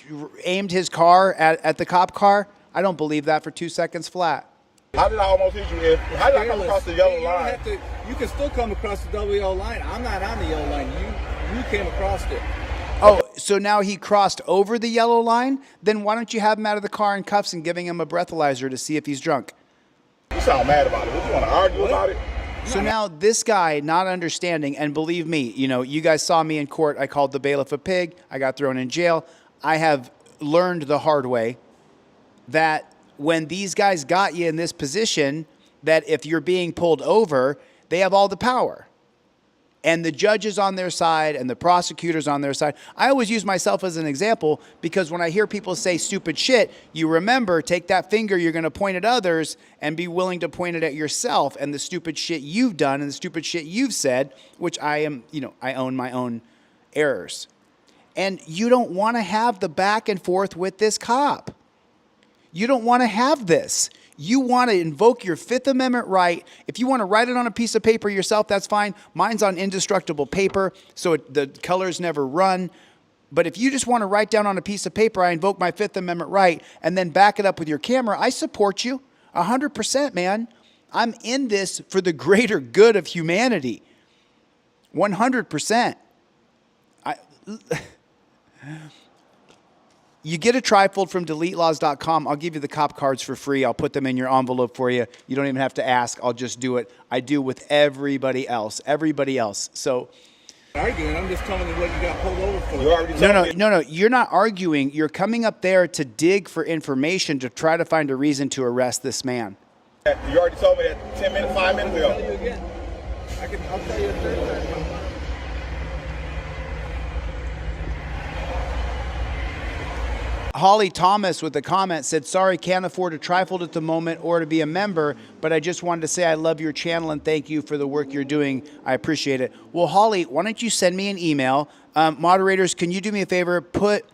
aimed his car at the cop car? I don't believe that for 2 seconds flat. How did I almost hit you? How did I come across the yellow line? You can still come across the double yellow line. I'm not on the yellow line. You came across it. Oh, so now he crossed over the yellow line? Then why don't you have him out of the car in cuffs and giving him a breathalyzer to see if he's drunk? You sound mad about it. What, you want to argue about it? So now this guy not understanding, and believe me, you guys saw me in court. I called the bailiff a pig. I got thrown in jail. I have learned the hard way that when these guys got you in this position, that if you're being pulled over, they have all the power. And the judge is on their side and the prosecutor's on their side. I always use myself as an example because when I hear people say stupid shit, you remember, take that finger you're going to point at others and be willing to point it at yourself and the stupid shit you've done and the stupid shit you've said, which I am, I own my own errors. And you don't want to have the back and forth with this cop. You don't want to have this. You want to invoke your Fifth Amendment right. If you want to write it on a piece of paper yourself, that's fine. Mine's on indestructible paper, so the colors never run. But if you just want to write down on a piece of paper, I invoke my Fifth Amendment right, and then back it up with your camera, I support you 100%, man. I'm in this for the greater good of humanity. 100%. You get a trifold from deletelaws.com. I'll give you the cop cards for free. I'll put them in your envelope for you. You don't even have to ask. I'll just do it. I do with everybody else. Everybody else. So, arguing. I'm just telling you what you got pulled over for. You already told me. No. You're not arguing. You're coming up there to dig for information to try to find a reason to arrest this man. You already told me that 5 minutes ago. I'll tell you again. I'll tell you a third time. Holly Thomas with a comment said, sorry, can't afford a trifold at the moment or to be a member, but I just wanted to say I love your channel and thank you for the work you're doing. I appreciate it. Well, Holly, why don't you send me an email? Moderators, can you do me a favor? Put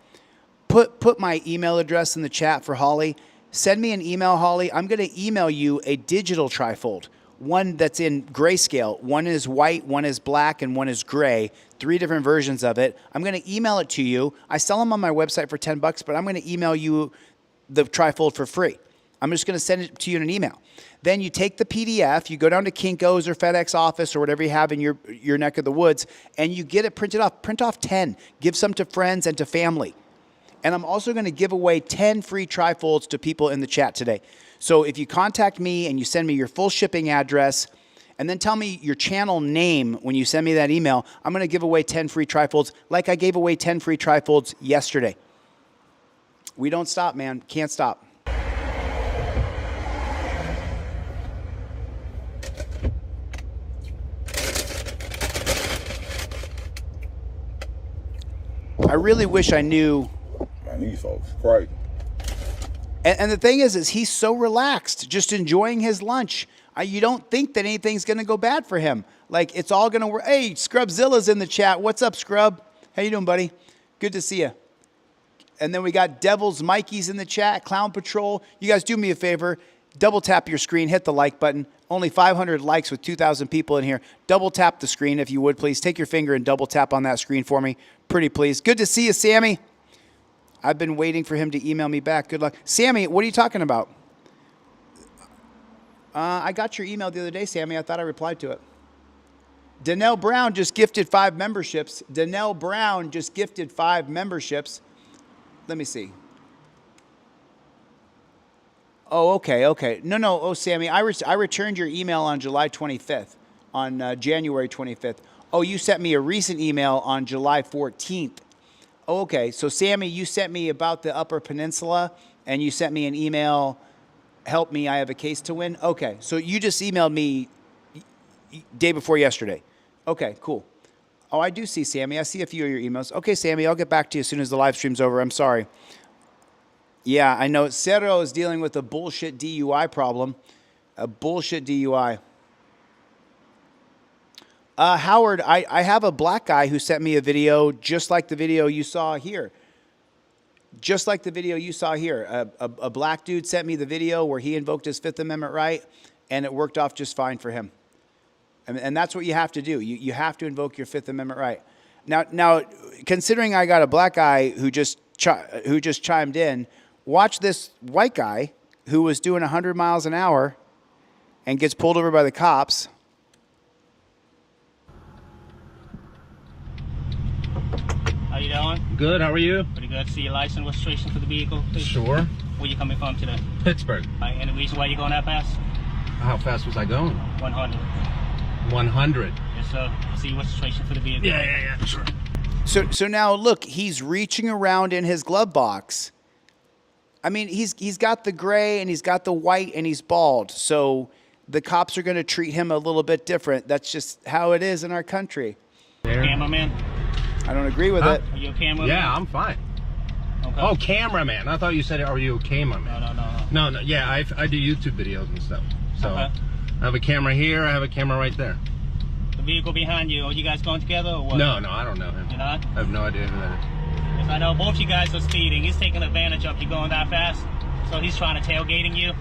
my email address in the chat for Holly. Send me an email, Holly. I'm going to email you a digital trifold, one that's in grayscale. One is white, one is black, and one is gray. 3 different versions of it. I'm going to email it to you. I sell them on my website for $10, but I'm going to email you the trifold for free. I'm just going to send it to you in an email. Then you take the PDF, you go down to Kinko's or FedEx office or whatever you have in your neck of the woods, and you get it printed off. Print off 10. Give some to friends and to family. And I'm also going to give away 10 free trifolds to people in the chat today. So if you contact me and you send me your full shipping address, and then tell me your channel name when you send me that email, I'm going to give away 10 free trifolds like I gave away 10 free trifolds yesterday. We don't stop, man. Can't stop. I really wish I knew. Man, these folks crazy. And the thing is he's so relaxed, just enjoying his lunch. You don't think that anything's going to go bad for him. Like, it's all going to work. Hey, Scrubzilla's in the chat. What's up, Scrub? How you doing, buddy? Good to see you. And then we got Devil's Mikey's in the chat, Clown Patrol. You guys do me a favor. Double tap your screen. Hit the like button. Only 500 likes with 2,000 people in here. Double tap the screen if you would, please. Take your finger and double tap on that screen for me. Pretty please. Good to see you, Sammy. I've been waiting for him to email me back. Good luck. Sammy, what are you talking about? I got your email the other day, Sammy. I thought I replied to it. Danelle Brown just gifted 5 memberships. Danelle Brown just gifted 5 memberships. Let me see. Oh, okay. No. Oh, Sammy, I returned your email on July 25th, on January 25th. Oh, you sent me a recent email on July 14th. Oh, okay. So, Sammy, you sent me about the Upper Peninsula, and you sent me an email, help me, I have a case to win. Okay, so you just emailed me day before yesterday. Okay, cool. Oh, I do see, Sammy. I see a few of your emails. Okay, Sammy, I'll get back to you as soon as the live stream's over. I'm sorry. Yeah, I know. Cerro is dealing with a bullshit DUI problem. A bullshit DUI. Howard, I have a black guy who sent me a video just like the video you saw here. Just like the video you saw here. A black dude sent me the video where he invoked his Fifth Amendment right, and it worked off just fine for him. And that's what you have to do. You have to invoke your Fifth Amendment right. Now, considering I got a black guy who just chimed in, watch this white guy who was doing 100 miles an hour and gets pulled over by the cops. How you doing? Good, how are you? Pretty good. See your license registration for the vehicle, please? Sure. Where you coming from today? Pittsburgh. Any reason why you going that fast? How fast was I going? 100. 100. Yes, sir. See your registration for the vehicle. Yeah, sure. So now look, he's reaching around in his glove box. I mean, he's got the gray and he's got the white and he's bald. So the cops are going to treat him a little bit different. That's just how it is in our country. Cameraman? I don't agree with it. Are you a cameraman? Yeah, I'm fine. Okay. Oh, cameraman. I thought you said, are you a cameraman? No. Yeah, I do YouTube videos and stuff. So Okay. I have a camera here. I have a camera right there. The vehicle behind you, are you guys going together or what? No, I don't know him. You're not? I have no idea who that is. Yes, I know both you guys are speeding. He's taking advantage of you going that fast. So he's trying to tailgating you.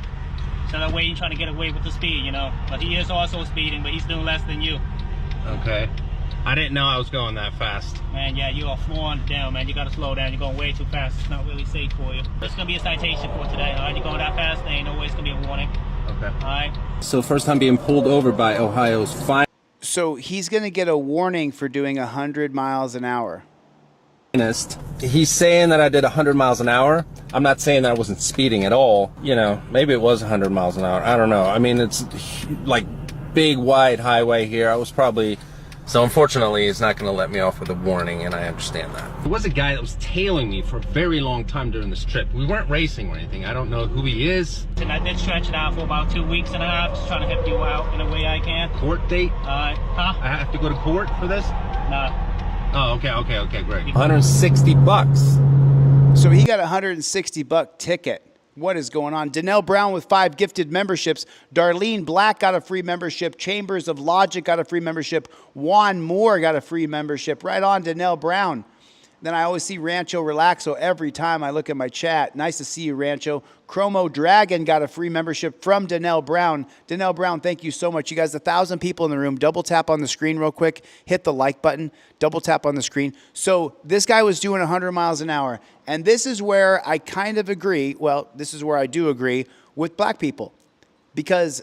So that way you're trying to get away with the speed, you know. But he is also speeding, but he's doing less than you. Okay. I didn't know I was going that fast. Man, yeah, you are slowing down, man. You got to slow down. You're going way too fast. It's not really safe for you. It's going to be a citation for today, all right? You're going that fast, there ain't no way it's going to be a warning. Okay. All right? So first time being pulled over by Ohio's So he's going to get a warning for doing 100 miles an hour. finest. He's saying that I did 100 miles an hour. I'm not saying that I wasn't speeding at all. You know, maybe it was 100 miles an hour. I don't know. I mean, it's like big, wide highway here. I was probably... So unfortunately, it's not going to let me off with a warning, and I understand that. There was a guy that was tailing me for a very long time during this trip. We weren't racing or anything. I don't know who he is. And I did stretch it out for about 2 weeks and a half, just trying to help you out in a way I can. Court date? Huh? I have to go to court for this? Nah. Oh, okay, great. $160. So he got a $160 ticket. What is going on? Danelle Brown with 5 gifted memberships. Darlene Black got a free membership. Chambers of Logic got a free membership. Juan Moore got a free membership. Right on, Danelle Brown. Then I always see Rancho Relaxo every time I look at my chat. Nice to see you, Rancho. Chromo Dragon got a free membership from Danelle Brown. Danelle Brown, thank you so much. You guys, 1,000 people in the room. Double tap on the screen real quick. Hit the like button. Double tap on the screen. So this guy was doing 100 miles an hour. And this is where I kind of agree. Well, this is where I do agree with black people. Because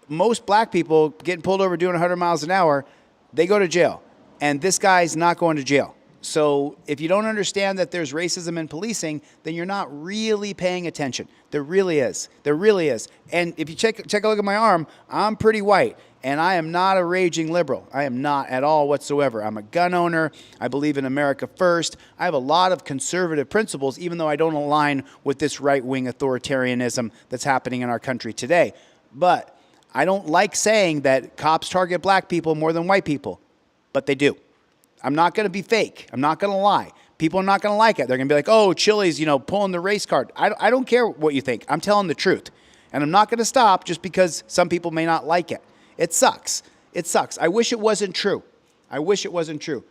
most black people getting pulled over doing 100 miles an hour, they go to jail. And this guy's not going to jail. So if you don't understand that there's racism in policing, then you're not really paying attention. There really is. There really is. And if you take a look at my arm, I'm pretty white. And I am not a raging liberal. I am not at all whatsoever. I'm a gun owner. I believe in America first. I have a lot of conservative principles, even though I don't align with this right-wing authoritarianism that's happening in our country today. But I don't like saying that cops target black people more than white people, but they do. I'm not going to be fake. I'm not going to lie. People are not going to like it. They're going to be like, oh, Chili's, pulling the race card. I don't care what you think. I'm telling the truth. And I'm not going to stop just because some people may not like it. It sucks. It sucks. I wish it wasn't true. I wish it wasn't true.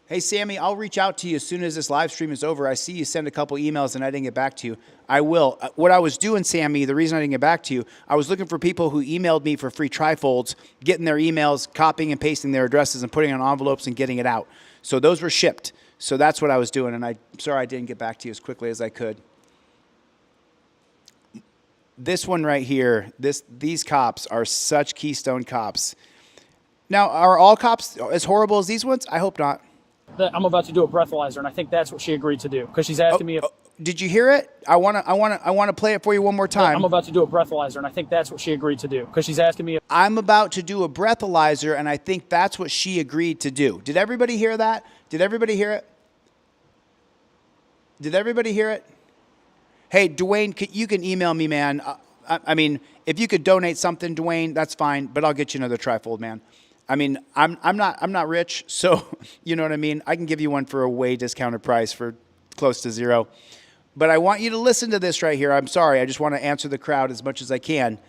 Hey, Sammy, I'll reach out to you as soon as this live stream is over. I see you send a couple emails and I didn't get back to you. I will. What I was doing, Sammy, the reason I didn't get back to you, I was looking for people who emailed me for free trifolds, getting their emails, copying and pasting their addresses and putting it on envelopes and getting it out. So those were shipped. So that's what I was doing, and I'm sorry I didn't get back to you as quickly as I could. This one right here, these cops are such Keystone cops. Now, are all cops as horrible as these ones? I hope not. I'm about to do a breathalyzer, and I think that's what she agreed to do because she's asking me if. Did you hear it? I want to play it for you one more time. I'm about to do a breathalyzer, and I think that's what she agreed to do because she's asking me if. I'm about to do a breathalyzer, and I think that's what she agreed to do. Did everybody hear that? Did everybody hear it? Did everybody hear it? Hey, Dwayne, you can email me, man. I mean, if you could donate something, Dwayne, that's fine, but I'll get you another trifold, man. I mean, I'm not rich, so you know what I mean? I can give you one for a way discounted price for close to zero. But I want you to listen to this right here. I'm sorry. I just want to answer the crowd as much as I can.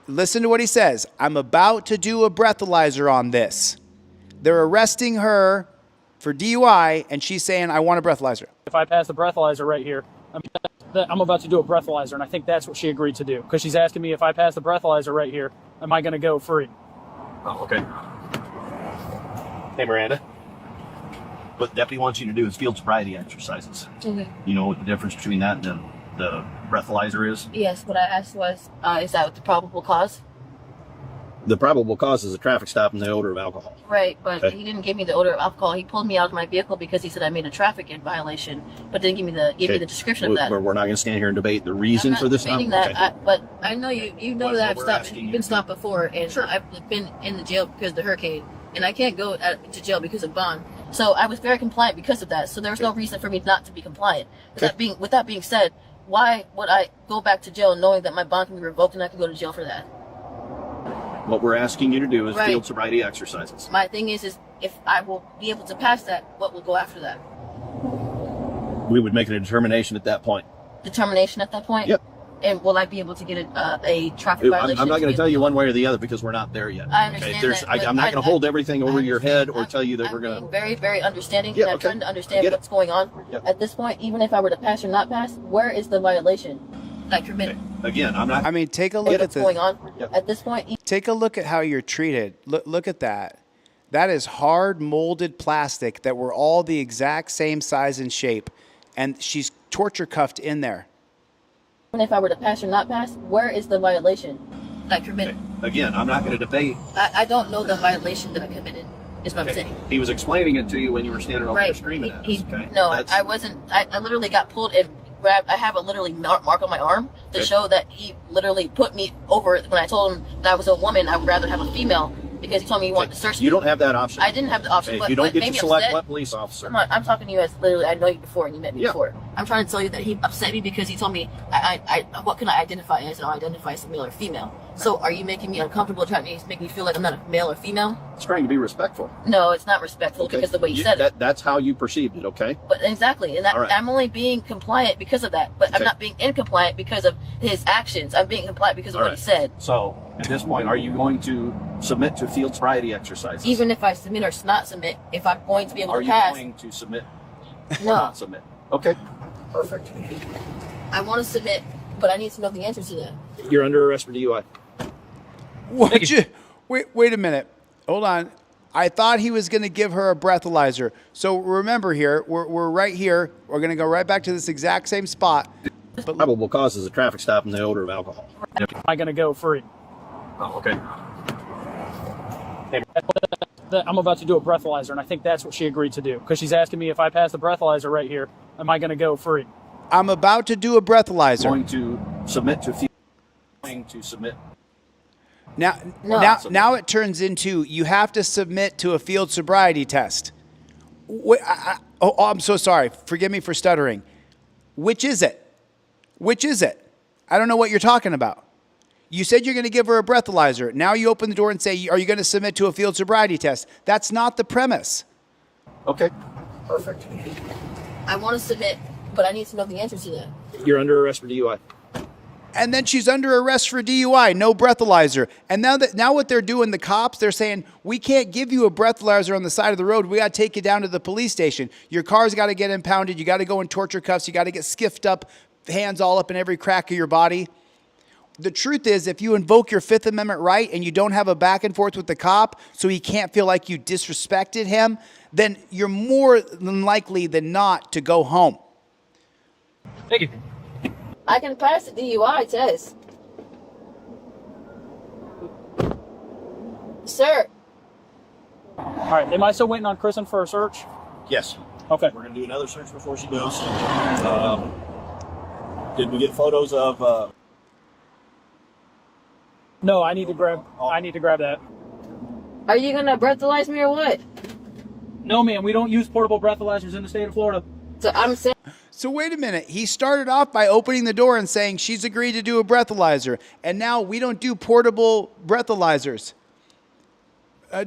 Listen to what he says. I'm about to do a breathalyzer on this. They're arresting her for DUI, and she's saying, I want a breathalyzer. If I pass the breathalyzer right here, I'm about to do a breathalyzer, and I think that's what she agreed to do because she's asking me if I pass the breathalyzer right here, am I going to go free? Oh, okay. Hey, Miranda. What the deputy wants you to do is field sobriety exercises. Okay. You know what the difference between that and the breathalyzer is? Yes, what I asked was, is that the probable cause? The probable cause is a traffic stop and the odor of alcohol. Right, but Okay. he didn't give me the odor of alcohol. He pulled me out of my vehicle because he said I made a traffic violation, but didn't give me the description of that. We're not going to stand here and debate the reason I'm not for this. debating Okay. that, but I know you know that I've stopped. You've been stopped before, and Sure. I've been in the jail because of the hurricane, and I can't go to jail because of bond. So I was very compliant because of that. So there was no reason for me not to be compliant. With that being said, why would I go back to jail knowing that my bond can be revoked and I can go to jail for that? What we're asking you to do is Right. field sobriety exercises. My thing is if I will be able to pass that, what will go after that? We would make a determination at that point. Determination at that point? Yep. And will I be able to get a traffic violation? I'm not going to tell you one way or the other because we're not there yet. I understand that, but I'm not going to hold everything over your head or tell you that we're going to. Very, very understanding. Yeah, and I'm okay. trying to understand Get it. what's going on. Yep. At this point, even if I were to pass or not pass, where is the violation that I committed? Again, I'm not. I mean, take a look at What's the. going on? At this point, Take a look at how you're treated. Look at that. That is hard molded plastic that were all the exact same size and shape, and she's torture cuffed in there. even if I were to pass or not pass, where is the violation that I committed? Again, I'm not going to debate. I don't know the violation that I committed. Is what I'm saying. He was explaining it to you when you were standing over there screaming at us. Okay. No, I wasn't. I literally got pulled and grabbed. I have a literally mark on my arm to show that he literally put me over. When I told him that I was a woman, I would rather have a female because he told me he wanted to search me. You don't have that option. I didn't have the option. Okay, But you don't get maybe to select upset. what police officer. I'm talking to you as literally. I know you before and you met me before. I'm trying to tell you that he upset me because he told me what can I identify as, and I'll identify as a male or female. So are you making me uncomfortable, trying to make me feel like I'm not a male or female? It's trying to be respectful. No, it's not respectful because the way you said it. That's how you perceived it, okay? But exactly, and All right. I'm only being compliant because of that. But I'm not being incompliant because of his actions. I'm being compliant because of All what right. he said. So, at this point, are you going to submit to field sobriety exercises? Even if I submit or not submit, if I'm going to be able Are to you pass, going to submit or No. not submit? Okay. Perfect. I want to submit, but I need to know the answer to that. You're under arrest for DUI. What? Wait a minute. Hold on. I thought he was going to give her a breathalyzer. So remember here, we're right here. We're going to go right back to this exact same spot. Probable cause is a traffic stop and the odor of alcohol. Am I going to go free? Oh, okay. that I'm about to do a breathalyzer, and I think that's what she agreed to do because she's asking me if I pass the breathalyzer right here, am I going to go free? I'm about to do a breathalyzer. Going to submit to going to submit. Now it turns into you have to submit to a field sobriety test. I'm so sorry. Forgive me for stuttering. Which is it? Which is it? I don't know what you're talking about. You said you're going to give her a breathalyzer. Now you open the door and say, are you going to submit to a field sobriety test? That's not the premise. Okay. Perfect. I want to submit, but I need to know the answer to that. You're under arrest for DUI. And then she's under arrest for DUI, no breathalyzer. And now what they're doing, the cops, they're saying, we can't give you a breathalyzer on the side of the road. We got to take you down to the police station. Your car's got to get impounded. You got to go in torture cuffs. You got to get skiffed up, hands all up in every crack of your body. The truth is, if you invoke your Fifth Amendment right and you don't have a back and forth with the cop so he can't feel like you disrespected him, then you're more than likely than not to go home. Thank you. I can pass the DUI test. Sir. All right. Am I still waiting on Kristen for a search? Yes. Okay. We're going to do another search before she goes. Did we get photos of... No, I need to grab that. Are you going to breathalyze me or what? No, ma'am. We don't use portable breathalyzers in the state of Florida. So I'm saying... So wait a minute. He started off by opening the door and saying she's agreed to do a breathalyzer. And now we don't do portable breathalyzers.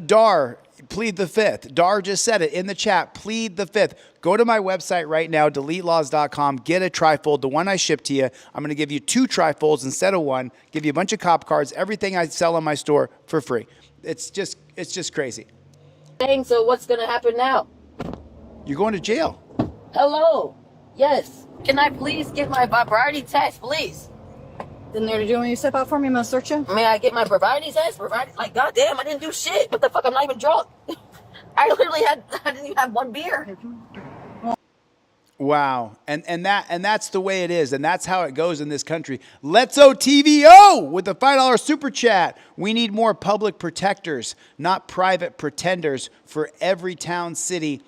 Dar, plead the fifth. Dar just said it in the chat. Plead the fifth. Go to my website right now, deletelaws.com. Get a Trifold, the one I shipped to you. I'm going to give you 2 Trifolds instead of 1. Give you a bunch of cop cards, everything I sell in my store for free. It's just crazy. So what's going to happen now? You're going to jail. Hello. Yes. Can I please get my variety test, please? Then there, do you want me to step out for me? I'm going to search you? May I get my variety test? Like, goddamn, I didn't do shit. What the fuck? I'm not even drunk. I didn't even have 1 beer. Wow. And that's the way it is. And that's how it goes in this country. Let's OTVO with the $5 super chat. We need more public protectors, not private pretenders for every town, city,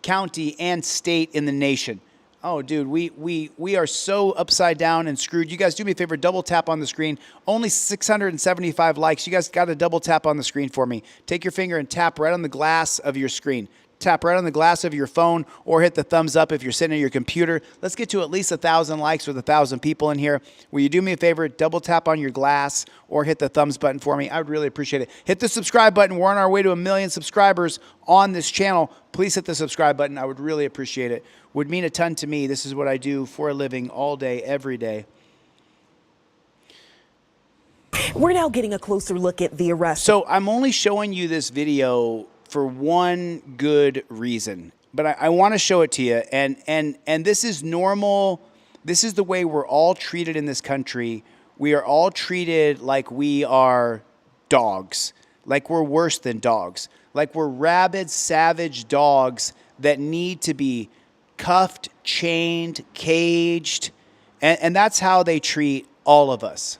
county, and state in the nation. Oh, dude, we are so upside down and screwed. You guys do me a favor, double tap on the screen. Only 675 likes. You guys got to double tap on the screen for me. Take your finger and tap right on the glass of your screen. Tap right on the glass of your phone or hit the thumbs up if you're sitting at your computer. Let's get to at least 1,000 likes with 1,000 people in here. Will you do me a favor? Double tap on your glass or hit the thumbs button for me. I would really appreciate it. Hit the subscribe button. We're on our way to 1 million subscribers on this channel. Please hit the subscribe button. I would really appreciate it. Would mean a ton to me. This is what I do for a living all day, every day. We're now getting a closer look at the arrest. So I'm only showing you this video for one good reason, but I want to show it to you. And this is normal. This is the way we're all treated in this country. We are all treated like we are dogs, like we're worse than dogs, like we're rabid, savage dogs that need to be cuffed, chained, caged, and that's how they treat all of us.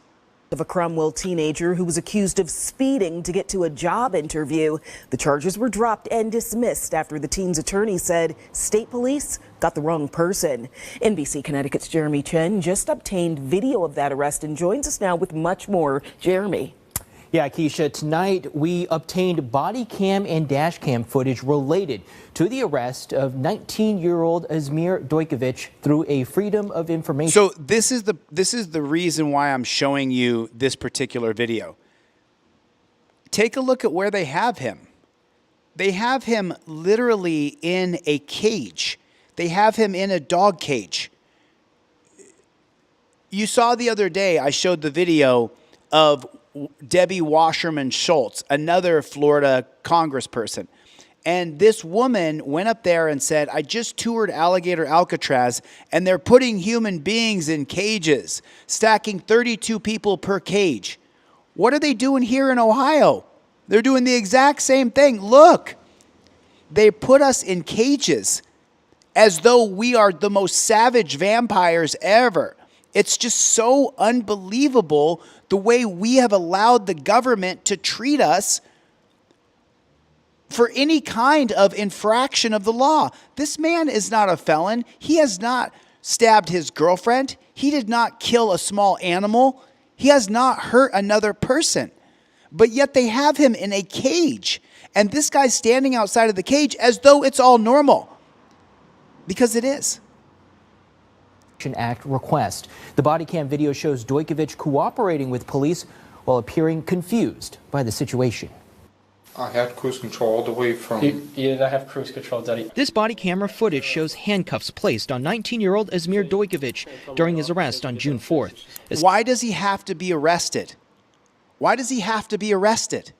Of a Cromwell teenager who was accused of speeding to get to a job interview. The charges were dropped and dismissed after the teen's attorney said state police got the wrong person. NBC Connecticut's Jeremy Chen just obtained video of that arrest and joins us now with much more. Jeremy. Yeah, Keisha, tonight we obtained body cam and dash cam footage related to the arrest of 19-year-old Azmir Dojkovic through a Freedom of Information. So this is the reason why I'm showing you this particular video. Take a look at where they have him. They have him literally in a cage. They have him in a dog cage. You saw the other day, I showed the video of Debbie Wasserman Schultz, another Florida congressperson. And this woman went up there and said, I just toured Alligator Alcatraz, and they're putting human beings in cages, stacking 32 people per cage. What are they doing here in Ohio? They're doing the exact same thing. Look, they put us in cages as though we are the most savage vampires ever. It's just so unbelievable the way we have allowed the government to treat us for any kind of infraction of the law. This man is not a felon. He has not stabbed his girlfriend. He did not kill a small animal. He has not hurt another person. But yet they have him in a cage. And this guy's standing outside of the cage as though it's all normal. Because it is. Act request. The body cam video shows Dojkovic cooperating with police while appearing confused by the situation. I had cruise control all the way from... You did not have cruise control, Daddy. This body camera footage shows handcuffs placed on 19-year-old Asmir Dojkovic during his arrest on June 4th. Why does he have to be arrested? Why does he have to be arrested?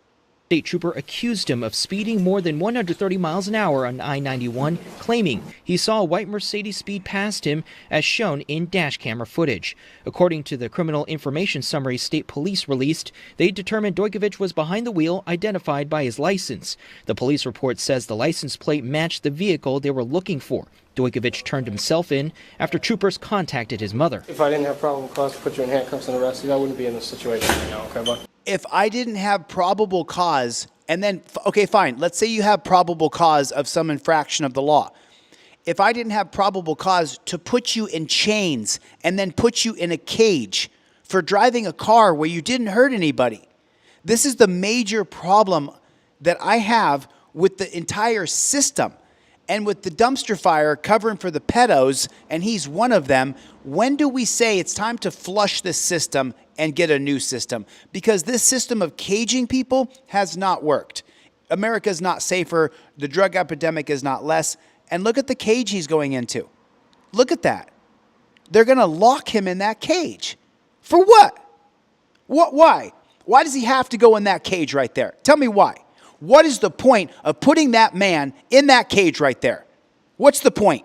State trooper accused him of speeding more than 130 miles an hour on I-91, claiming he saw a white Mercedes speed past him as shown in dash camera footage. According to the criminal information summary state police released, they determined Dojkovic was behind the wheel, identified by his license. The police report says the license plate matched the vehicle they were looking for. Dojkovic turned himself in after troopers contacted his mother. If I didn't have probable cause to put you in handcuffs and arrest you, I wouldn't be in this situation right now, okay, bud? If I didn't have probable cause, and then, okay, fine, let's say you have probable cause of some infraction of the law. If I didn't have probable cause to put you in chains and then put you in a cage for driving a car where you didn't hurt anybody, this is the major problem that I have with the entire system. And with the dumpster fire covering for the pedos, and he's one of them, when do we say it's time to flush this system and get a new system? Because this system of caging people has not worked. America's not safer. The drug epidemic is not less. And look at the cage he's going into. Look at that. They're going to lock him in that cage. For what? Why? Why does he have to go in that cage right there? Tell me why. What is the point of putting that man in that cage right there? What's the point?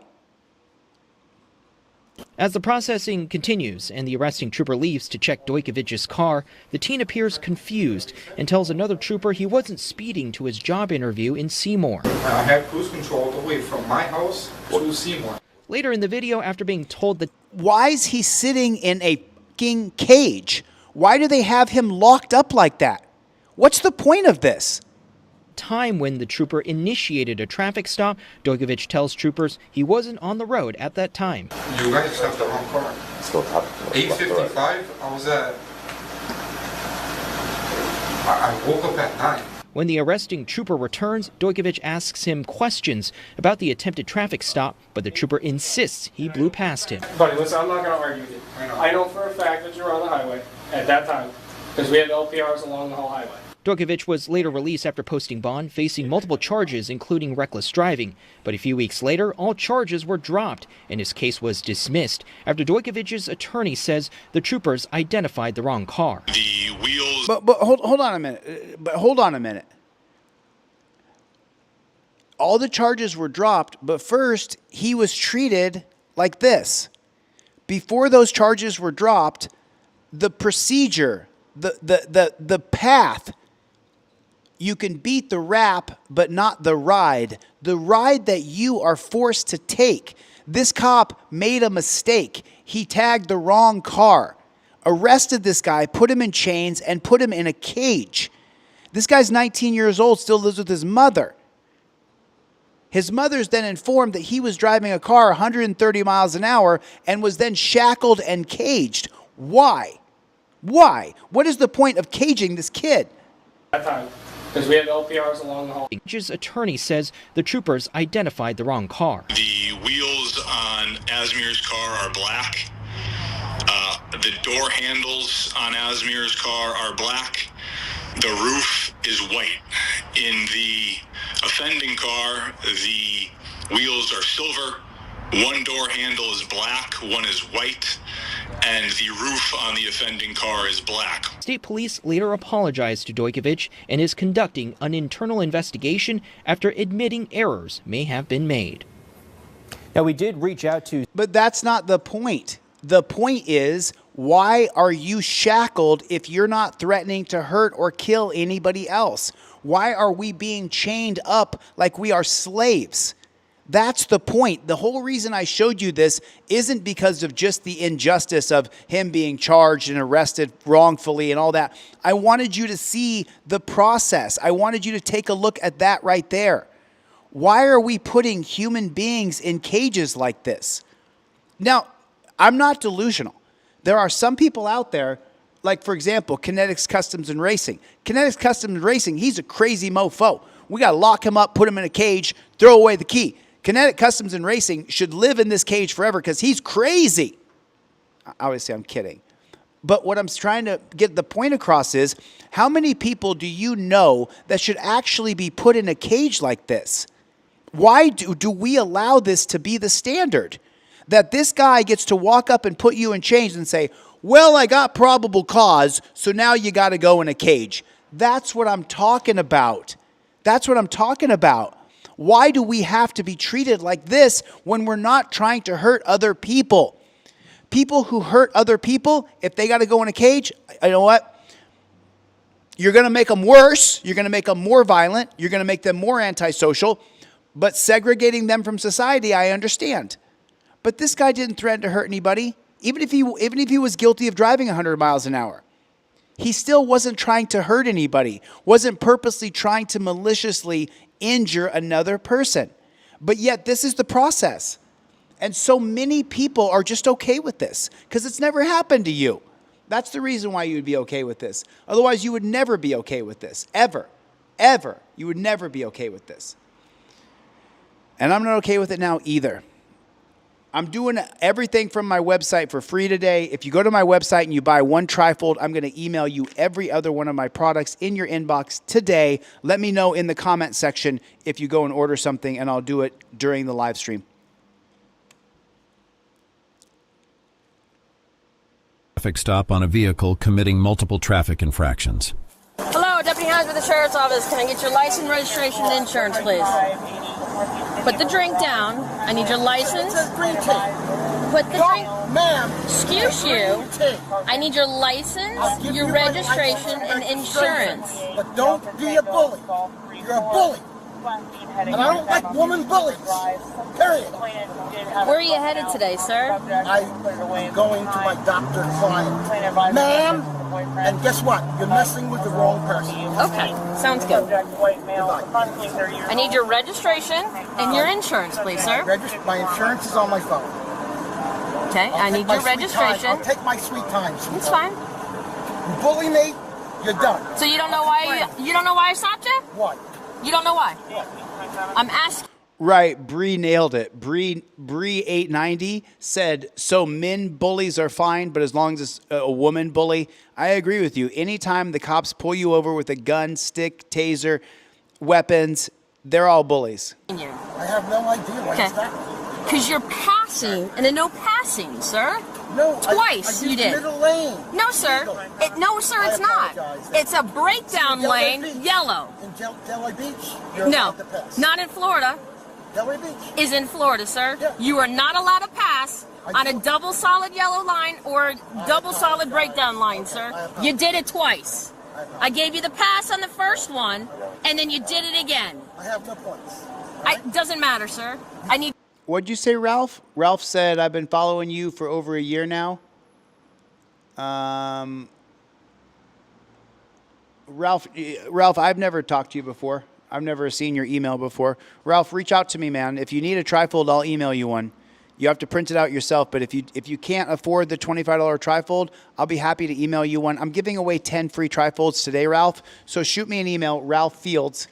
As the processing continues and the arresting trooper leaves to check Dojkovic's car, the teen appears confused and tells another trooper he wasn't speeding to his job interview in Seymour. I had cruise control all the way from my house to Seymour. Later in the video, after being told that... Why is he sitting in a fucking cage? Why do they have him locked up like that? What's the point of this? Time when the trooper initiated a traffic stop, Dojkovic tells troopers he wasn't on the road at that time. You guys have the wrong car. 8:55, I was at... I woke up at 9. When the arresting trooper returns, Dojkovic asks him questions about the attempted traffic stop, but the trooper insists he blew past him. Buddy, listen, I'm not going to argue with you. I know for a fact that you were on the highway at that time because we had LPRs along the whole highway. Dojkovic was later released after posting bond, facing multiple charges, including reckless driving. But a few weeks later, all charges were dropped, and his case was dismissed after Dojkovic's attorney says the troopers identified the wrong car. The wheels... But hold on a minute. All the charges were dropped, but first, he was treated like this. Before those charges were dropped, the procedure, the path... You can beat the rap, but not the ride. The ride that you are forced to take. This cop made a mistake. He tagged the wrong car. Arrested this guy, put him in chains, and put him in a cage. This guy's 19 years old, still lives with his mother. His mother's then informed that he was driving a car 130 miles an hour and was then shackled and caged. Why? Why? What is the point of caging this kid? That time. Because we had LPRs along the whole. His attorney says the troopers identified the wrong car. The wheels on Asmir's car are black. The door handles on Asmir's car are black. The roof is white. In the offending car, the wheels are silver. One door handle is black, one is white, and the roof on the offending car is black. State police later apologized to Dojkovic and is conducting an internal investigation after admitting errors may have been made. Now, we did reach out to... But that's not the point. The point is, why are you shackled if you're not threatening to hurt or kill anybody else? Why are we being chained up like we are slaves? That's the point. The whole reason I showed you this isn't because of just the injustice of him being charged and arrested wrongfully and all that. I wanted you to see the process. I wanted you to take a look at that right there. Why are we putting human beings in cages like this? Now, I'm not delusional. There are some people out there, like, for example, Kinetics Customs and Racing. Kinetics Customs and Racing, he's a crazy mofo. We got to lock him up, put him in a cage, throw away the key. Kinetic Customs and Racing should live in this cage forever because he's crazy. Obviously, I'm kidding. But what I'm trying to get the point across is, how many people do you know that should actually be put in a cage like this? Why do we allow this to be the standard? That this guy gets to walk up and put you in chains and say, well, I got probable cause, so now you got to go in a cage. That's what I'm talking about. That's what I'm talking about. Why do we have to be treated like this when we're not trying to hurt other people? People who hurt other people, if they got to go in a cage, you know what? You're going to make them worse. You're going to make them more violent. You're going to make them more antisocial. But segregating them from society, I understand. But this guy didn't threaten to hurt anybody, even if he was guilty of driving 100 miles an hour. He still wasn't trying to hurt anybody, wasn't purposely trying to maliciously injure another person. But yet this is the process. And so many people are just okay with this because it's never happened to you. That's the reason why you would be okay with this. Otherwise, you would never be okay with this. Ever. Ever. You would never be okay with this. And I'm not okay with it now either. I'm doing everything from my website for free today. If you go to my website and you buy one Trifold, I'm going to email you every other one of my products in your inbox today. Let me know in the comment section if you go and order something, and I'll do it during the live stream. Traffic stop on a vehicle committing multiple traffic infractions. Hello, Deputy Hines with the Sheriff's Office. Can I get your license, registration, and insurance, please? Put the drink down. I need your license. Put the drink... Ma'am. Excuse you. I need your license, your registration, and insurance. But don't be a bully. You're a bully. And I don't like woman bullies. Period. Where are you headed today, sir? I'm going to my doctor client. Ma'am, and guess what? You're messing with the wrong person. Okay, sounds good. I need your registration and your insurance, please, sir. My insurance is on my phone. Okay, I need your registration. I'll take my sweet time, sweetheart. It's fine. You bully me, you're done. So you don't know why you don't know why I stopped you? What? You don't know why? I'm asking. Right, Bree nailed it. Bree 890 said, so men bullies are fine, but as long as it's a woman bully, I agree with you. Anytime the cops pull you over with a gun, stick, taser, weapons, they're all bullies. I have no idea why it's that. Because you're passing in a no passing, sir. No, twice I you did. Middle lane. No, sir. No, sir, it's not. It's a breakdown lane, yellow. In Delray Beach? No, not in Florida. Delray Beach is in Florida, sir. Yeah. You are not allowed to pass on a double solid yellow line or a double solid breakdown line, sir. You did it twice. I gave you the pass on the first one, and then you did it again. I have no points. Doesn't matter, sir. I need. What'd you say, Ralph? Ralph said, I've been following you for over a year now. Ralph, I've never talked to you before. I've never seen your email before. Ralph, reach out to me, man. If you need a Trifold, I'll email you one. You have to print it out yourself, but if you can't afford the $25 Trifold, I'll be happy to email you one. I'm giving away 10 free Trifolds today, Ralph. So shoot me an email, Ralph Fields,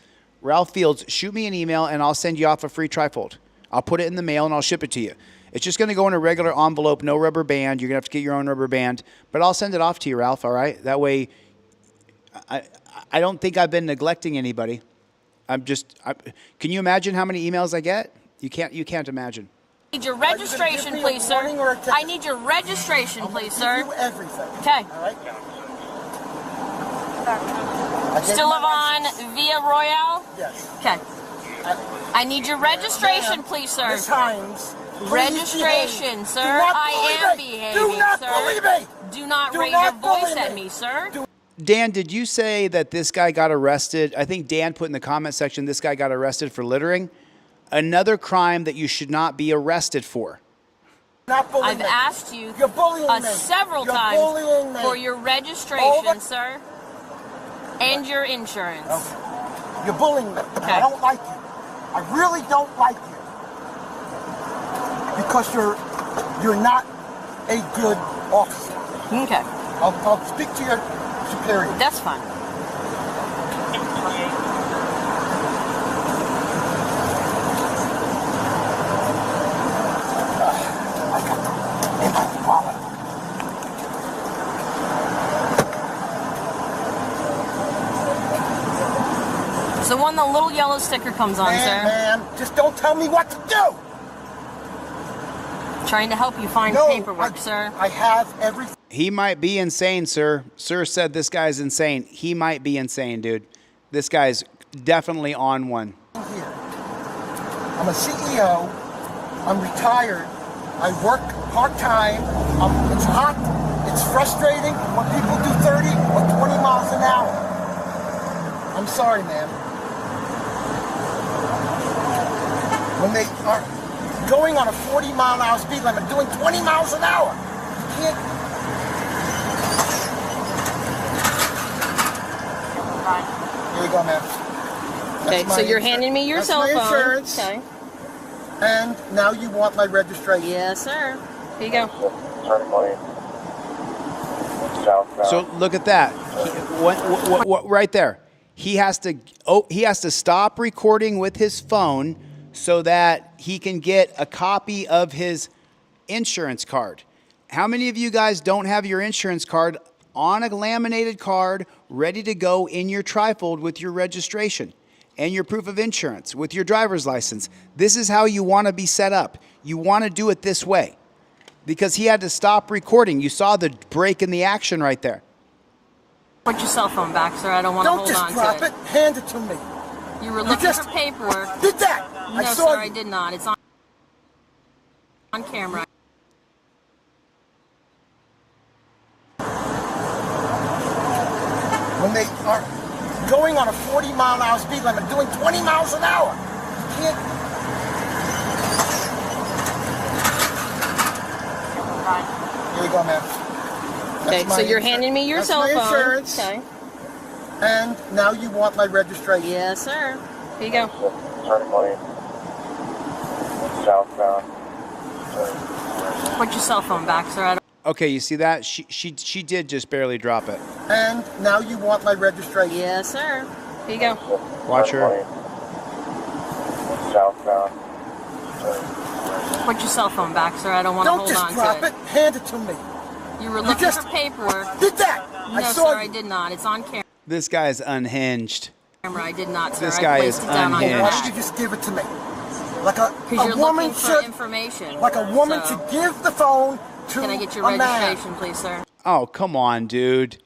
shoot me an email, and I'll send you off a free Trifold. I'll put it in the mail, and I'll ship it to you. It's just going to go in a regular envelope, no rubber band. You're going to have to get your own rubber band, but I'll send it off to you, Ralph, all right? That way, I don't think I've been neglecting anybody. Can you imagine how many emails I get? You can't imagine. I need your registration, please, sir. I need your registration, please, sir. Do everything. Okay. All right. Still live on Via Royale? Yes. Okay. I need your registration, please, sir. Miss Hines. Registration, sir. I am behaving, Do not sir. bully me. Do not raise your voice at me, sir. Dan, did you say that this guy got arrested? I think Dan put in the comment section this guy got arrested for littering. another crime that you should not be arrested for. I've asked you several You're times bullying me. for your registration, sir, and your insurance. Okay. You're bullying me. I don't like you. I really don't like you. Because you're not a good officer. Okay. I'll speak to your superior. That's fine. So when the little yellow sticker comes on, sir. Man, just don't tell me what to do. Trying to help you find paperwork, sir. I have everything. He might be insane, sir. Sir said this guy's insane. He might be insane, dude. This guy's definitely on one. Here. I'm a CEO. I'm retired. I work part-time. It's hot. It's frustrating when people do 30 or 20 miles an hour. I'm sorry, man. When they are going on a 40-mile-an-hour speed limit, doing 20 miles an hour, you can't. Here you go, man. Okay, so you're handing me your cell phone. That's my insurance. Okay. And now you want my registration. Yes, sir. Here you go. So look at that. What right there. He has to stop recording with his phone so that he can get a copy of his insurance card. How many of you guys don't have your insurance card on a laminated card ready to go in your Trifold with your registration and your proof of insurance with your driver's license? This is how you want to be set up. You want to do it this way because he had to stop recording. You saw the break in the action right there. Put your cell phone back, sir. I don't want to hold on to it. Don't just drop it. Hand it to me. You were looking for paperwork. Did that? No, sir, I did not. It's on camera. When they are going on a 40-mile-an-hour speed limit, doing 20 miles an hour, you can't. Here you go, man. Okay, so you're handing me your cell phone. That's my insurance. Okay. And now you want my registration. Yes, sir. Here you go. Southbound. Put your cell phone back, sir. I don't. Okay, you see that? She did just barely drop it. And now you want my registration. Yes, sir. Here you go. Watch her. Southbound. Put your cell phone back, sir. I don't want to hold on to it. Don't just drop it. Hand it to me. You were looking for paperwork. Did that? No, sir, I did not. It's on camera. This guy's unhinged. I did not, sir. This guy is unhinged. Why don't you just give it to me? Like a you're woman looking for should. information. Like a woman so. should give the phone to Can I get your a man. registration, please, sir? Oh, come on, dude.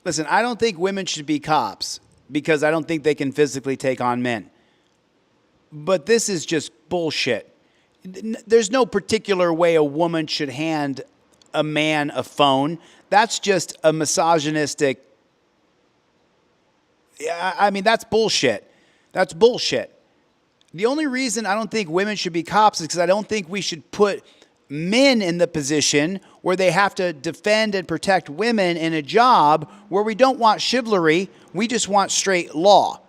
Listen, I don't think women should be cops because I don't think they can physically take on men. But this is just bullshit. There's no particular way a woman should hand a man a phone. That's just a misogynistic. I mean, that's bullshit. That's bullshit. The only reason I don't think women should be cops is because I don't think we should put men in the position where they have to defend and protect women in a job where we don't want chivalry. We just want straight law.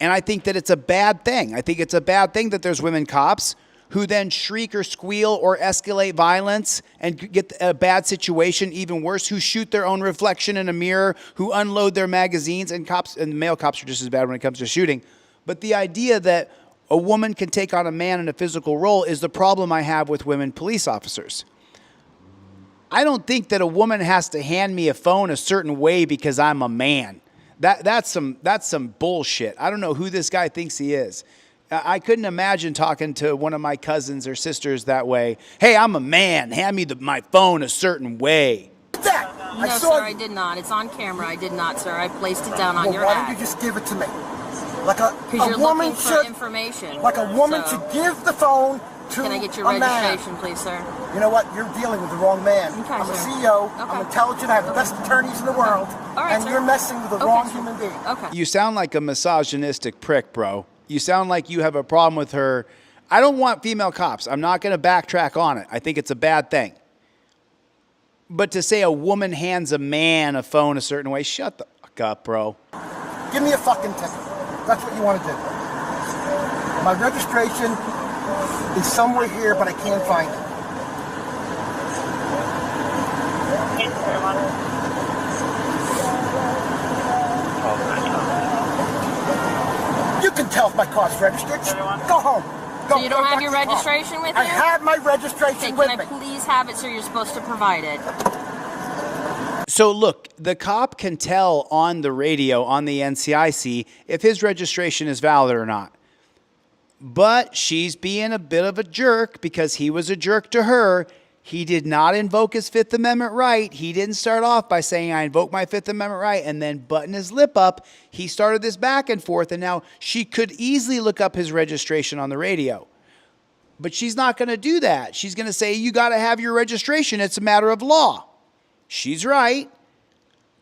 And I think that it's a bad thing. I think it's a bad thing that there's women cops who then shriek or squeal or escalate violence and get a bad situation even worse, who shoot their own reflection in a mirror, who unload their magazines, and cops and male cops are just as bad when it comes to shooting. But the idea that a woman can take on a man in a physical role is the problem I have with women police officers. I don't think that a woman has to hand me a phone a certain way because I'm a man. That's some bullshit. I don't know who this guy thinks he is. I couldn't imagine talking to one of my cousins or sisters that way. Hey, I'm a man. Hand me my phone a certain way. No, sir, I did not. It's on camera. I did not, sir. I placed it down on your Why hat. don't you just give it to me? Like a You're woman looking for should. information. Like a woman so. should give the phone to Can I get your a man. registration, please, sir? You know what? You're dealing with the wrong man. Okay, I'm a sir. CEO. Okay. I'm intelligent. I have the best attorneys in the world. All right, and sir. you're messing with the wrong human being. Okay. You sound like a misogynistic prick, bro. You sound like you have a problem with her. I don't want female cops. I'm not going to backtrack on it. I think it's a bad thing. But to say a woman hands a man a phone a certain way, shut the fuck up, bro. Give me a fucking ticket. That's what you want to do. My registration is somewhere here, but I can't find it. You can tell if my car's registered. Go home. Go, So you don't have your registration with you? I have my registration with me. Can I please have it so you're supposed to provide it? So look, the cop can tell on the radio, on the NCIC, if his registration is valid or not. But she's being a bit of a jerk because he was a jerk to her. He did not invoke his Fifth Amendment right. He didn't start off by saying, I invoke my Fifth Amendment right, and then button his lip up. He started this back and forth, and now she could easily look up his registration on the radio. But she's not going to do that. She's going to say, you got to have your registration. It's a matter of law. She's right,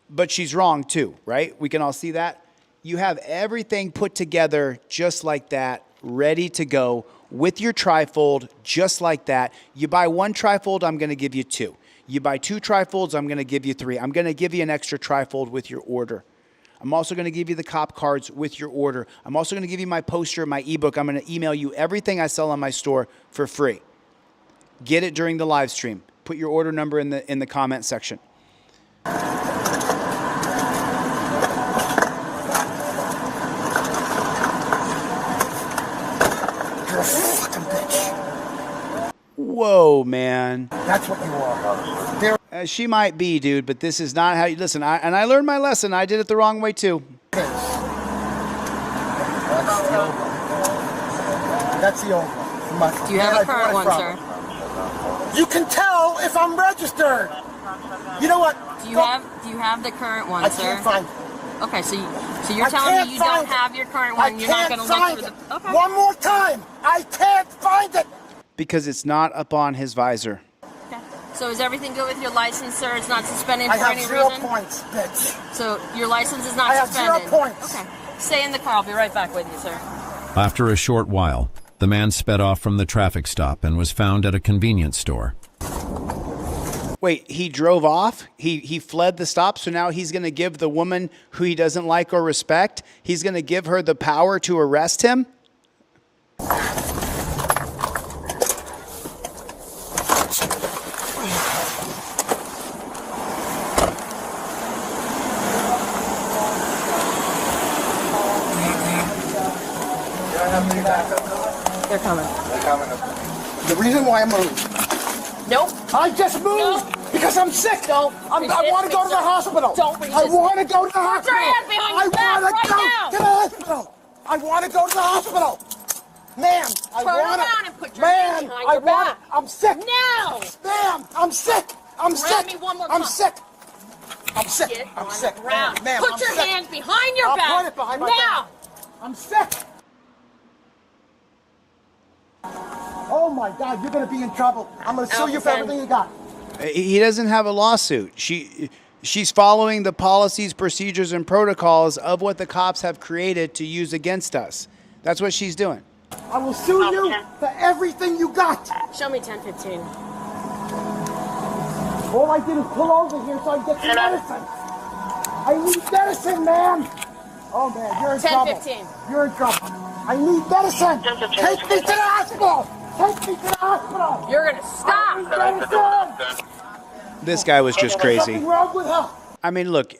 but she's wrong too, right? We can all see that. You have everything put together just like that, ready to go with your trifold, just like that. You buy one trifold, I'm going to give you two. You buy two trifolds, I'm going to give you three. I'm going to give you an extra trifold with your order. I'm also going to give you the cop cards with your order. I'm also going to give you my poster, my ebook. I'm going to email you everything I sell on my store for free. Get it during the live stream. Put your order number in the comment section. You're a fucking bitch. Whoa, man. That's what you are. She might be, dude, but this is not how you listen. I learned my lesson. I did it the wrong way too. That's the old one. Do you have a current one, sir? You can tell if I'm registered. You know what? Do you have the current one, sir? I can't find it. Okay, so you're telling me you don't have your current one. You're not going to look through the. Okay. One more time. I can't find it. Because it's not up on his visor. Okay. So is everything good with your license, sir? It's not suspended I for have any 0 reason? points, bitch. So your license is not I have suspended? 0 points. Okay. Stay in the car. I'll be right back with you, sir. After a short while, the man sped off from the traffic stop and was found at a convenience store. Wait, he drove off? He fled the stop, so now he's going to give the woman who he doesn't like or respect, he's going to give her the power to arrest him? They're coming. The reason why I moved. Nope. I just moved because I'm sick. Don't. I want to go to the hospital. Don't I want to go to the hospital. Put your hand behind your back right now. To the hospital. I want to go to the hospital. Ma'am, I Turn want around and put your hand behind your back. I'm sick. Now. Ma'am, I'm sick. I'm Grab sick. me one more I'm time. sick. I'm sick. Get I'm on sick. the ground. Ma'am, Put I'm your sick. hands behind your I'll back. put it behind my now. back. I'm sick. Oh my God, you're going to be in trouble. I'm going to sue you for everything you got. He doesn't have a lawsuit. She's following the policies, procedures, and protocols of what the cops have created to use against us. That's what she's doing. I will sue you for everything you got. Show me 1015. All I did is pull over here so I can get some medicine. I need medicine, man. Oh, man, you're in trouble. 10:15. You're in trouble. I need medicine. Take me to the hospital. Take me to the hospital. You're going to stop. I need medicine. This guy was just There's crazy. something wrong with her. I mean, look,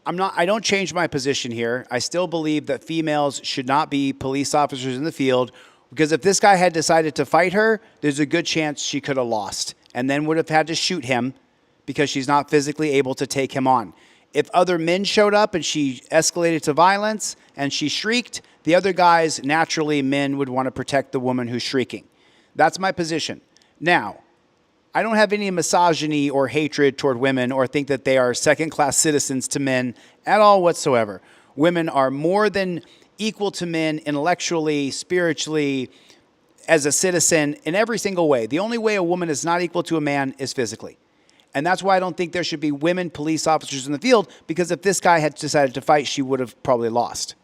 I don't change my position here. I still believe that females should not be police officers in the field, because if this guy had decided to fight her, there's a good chance she could have lost and then would have had to shoot him because she's not physically able to take him on. If other men showed up and she escalated to violence and she shrieked, the other guys, naturally, men would want to protect the woman who's shrieking. That's my position. Now, I don't have any misogyny or hatred toward women or think that they are second-class citizens to men at all whatsoever. Women are more than equal to men intellectually, spiritually, as a citizen, in every single way. The only way a woman is not equal to a man is physically. And that's why I don't think there should be women police officers in the field, because if this guy had decided to fight, she would have probably lost.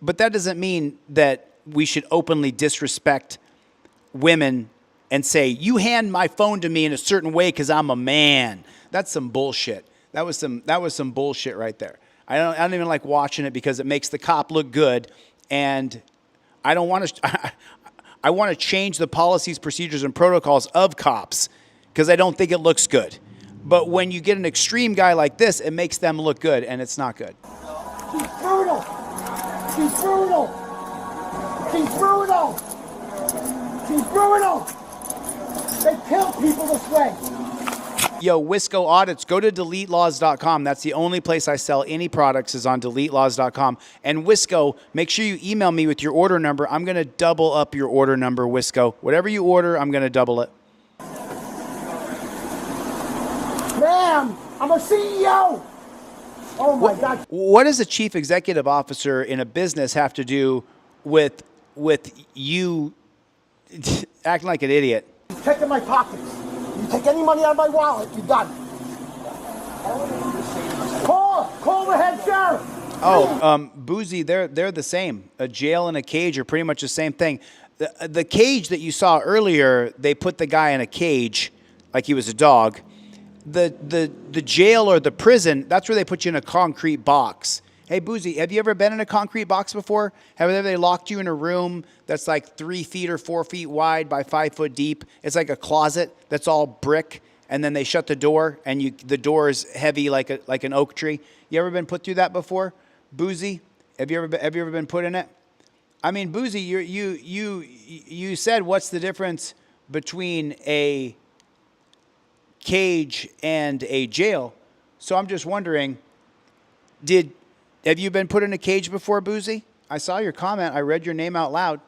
But that doesn't mean that we should openly disrespect women and say, you hand my phone to me in a certain way because I'm a man. That's some bullshit. That was some bullshit right there. I don't even like watching it because it makes the cop look good, and I don't want to. I want to change the policies, procedures, and protocols of cops because I don't think it looks good. But when you get an extreme guy like this, it makes them look good, and it's not good. She's brutal. She's brutal. She's brutal. She's brutal. They kill people this way. Yo, Wisco Audits, go to deletelaws.com. That's the only place I sell any products is on deletelaws.com. And Wisco, make sure you email me with your order number. I'm going to double up your order number, Wisco. Whatever you order, I'm going to double it. Ma'am, I'm a CEO. Oh, my God. What does a chief executive officer in a business have to do with you acting like an idiot? You're checking my pockets. You take any money out of my wallet, you're done. Call the head sheriff. Oh, Boozy, they're the same. A jail and a cage are pretty much the same thing. The cage that you saw earlier, they put the guy in a cage like he was a dog. The jail or the prison, that's where they put you in a concrete box. Hey, Boozy, have you ever been in a concrete box before? Have they locked you in a room that's like 3 feet or 4 feet wide by 5 foot deep? It's like a closet that's all brick, and then they shut the door, and the door is heavy like an oak tree. You ever been put through that before, Boozy? Have you ever been put in it? I mean, Boozy, you said what's the difference between a cage and a jail? So I'm just wondering, have you been put in a cage before, Boozy? I saw your comment. I read your name out loud.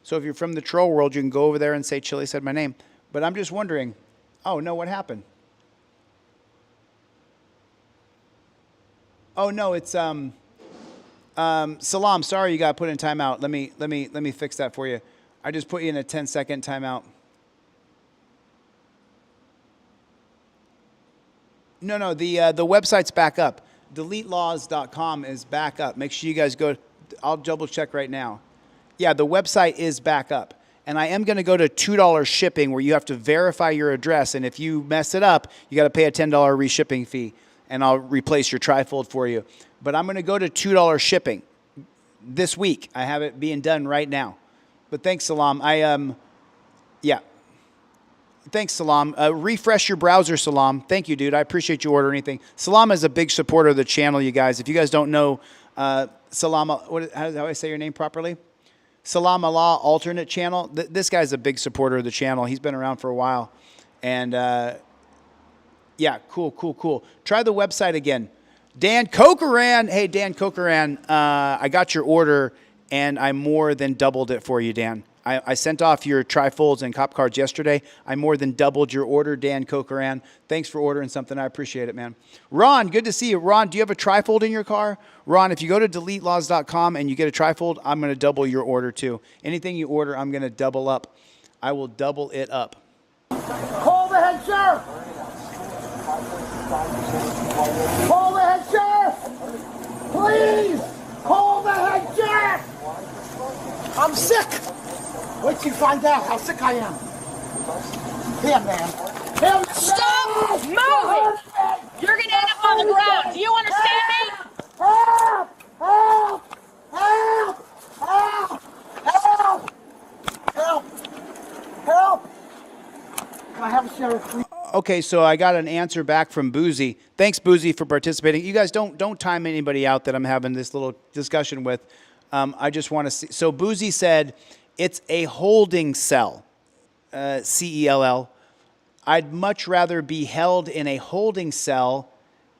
So if you're from the troll world, you can go over there and say Chili said my name. But I'm just wondering, oh no, what happened? Oh no, it's Salam, sorry you got put in timeout. Let me fix that for you. I just put you in a 10-second timeout. No, the website's back up. deletelaws.com is back up. Make sure you guys go. I'll double check right now. Yeah, the website is back up. And I am going to go to $2 shipping where you have to verify your address. And if you mess it up, you got to pay a $10 reshipping fee. And I'll replace your Trifold for you. But I'm going to go to $2 shipping this week. I have it being done right now. But thanks, Salam. Yeah. Thanks, Salam. Refresh your browser, Salam. Thank you, dude. I appreciate you ordering anything. Salam is a big supporter of the channel, you guys. If you guys don't know, Salam, how do I say your name properly? Salam Allah alternate channel. This guy's a big supporter of the channel. He's been around for a while. And, yeah, cool. Try the website again. Dan Cochran. Hey, Dan Cochran, I got your order, and I more than doubled it for you, Dan. I sent off your Trifolds and cop cards yesterday. I more than doubled your order, Dan Cochran. Thanks for ordering something. I appreciate it, man. Ron, good to see you. Ron, do you have a Trifold in your car? Ron, if you go to deletelaws.com and you get a Trifold, I'm going to double your order too. Anything you order, I'm going to double up. I will double it up. Call the head sheriff. Call the head sheriff. Please, call the head sheriff. I'm sick. Wait till you find out how sick I am. Here, man. Here, Stop moving! You're gonna end up on the ground. Do you understand me? Help! Help! Help! Help! Help! Help! Help! Can I have a sheriff, please? Okay, so I got an answer back from Boozy. Thanks, Boozy, for participating. You guys don't time anybody out that I'm having this little discussion with. I just want to see. So Boozy said it's a holding cell, C-E-L-L. I'd much rather be held in a holding cell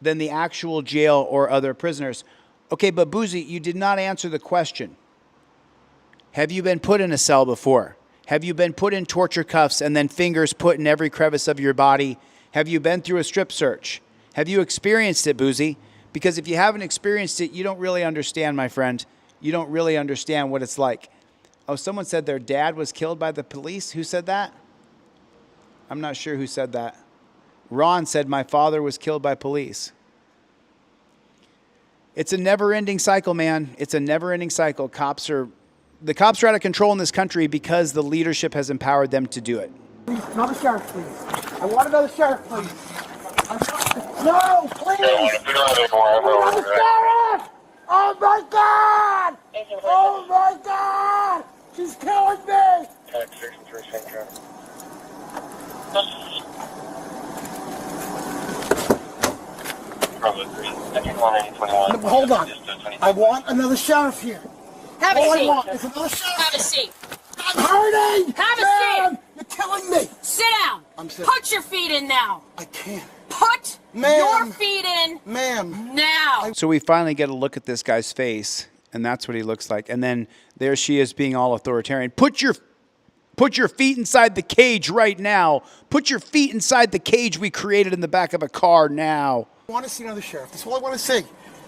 than the actual jail or other prisoners. Okay, but Boozy, you did not answer the question. Have you been put in a cell before? Have you been put in torture cuffs and then fingers put in every crevice of your body? Have you been through a strip search? Have you experienced it, Boozy? Because if you haven't experienced it, you don't really understand, my friend. You don't really understand what it's like. Oh, someone said their dad was killed by the police. Who said that? I'm not sure who said that. Ron said my father was killed by police. It's a never-ending cycle, man. It's a never-ending cycle. The cops are out of control in this country because the leadership has empowered them to do it. Another sheriff, please. I want another sheriff, please. No, please! Another sheriff! Oh my God! Oh my God! She's killing me! Hold on. I want another sheriff here. Have a All seat. I want is another sheriff. Have a seat. I'm hurting! Have a Ma'am, seat. you're killing me! Sit down. I'm sitting. Put your feet in now. I can't. Put Ma'am. your feet in. Ma'am. Now. So we finally get a look at this guy's face, and that's what he looks like. And then there she is being all authoritarian. Put your feet inside the cage right now. Put your feet inside the cage we created in the back of a car now. I want to see another sheriff. That's all I want to see.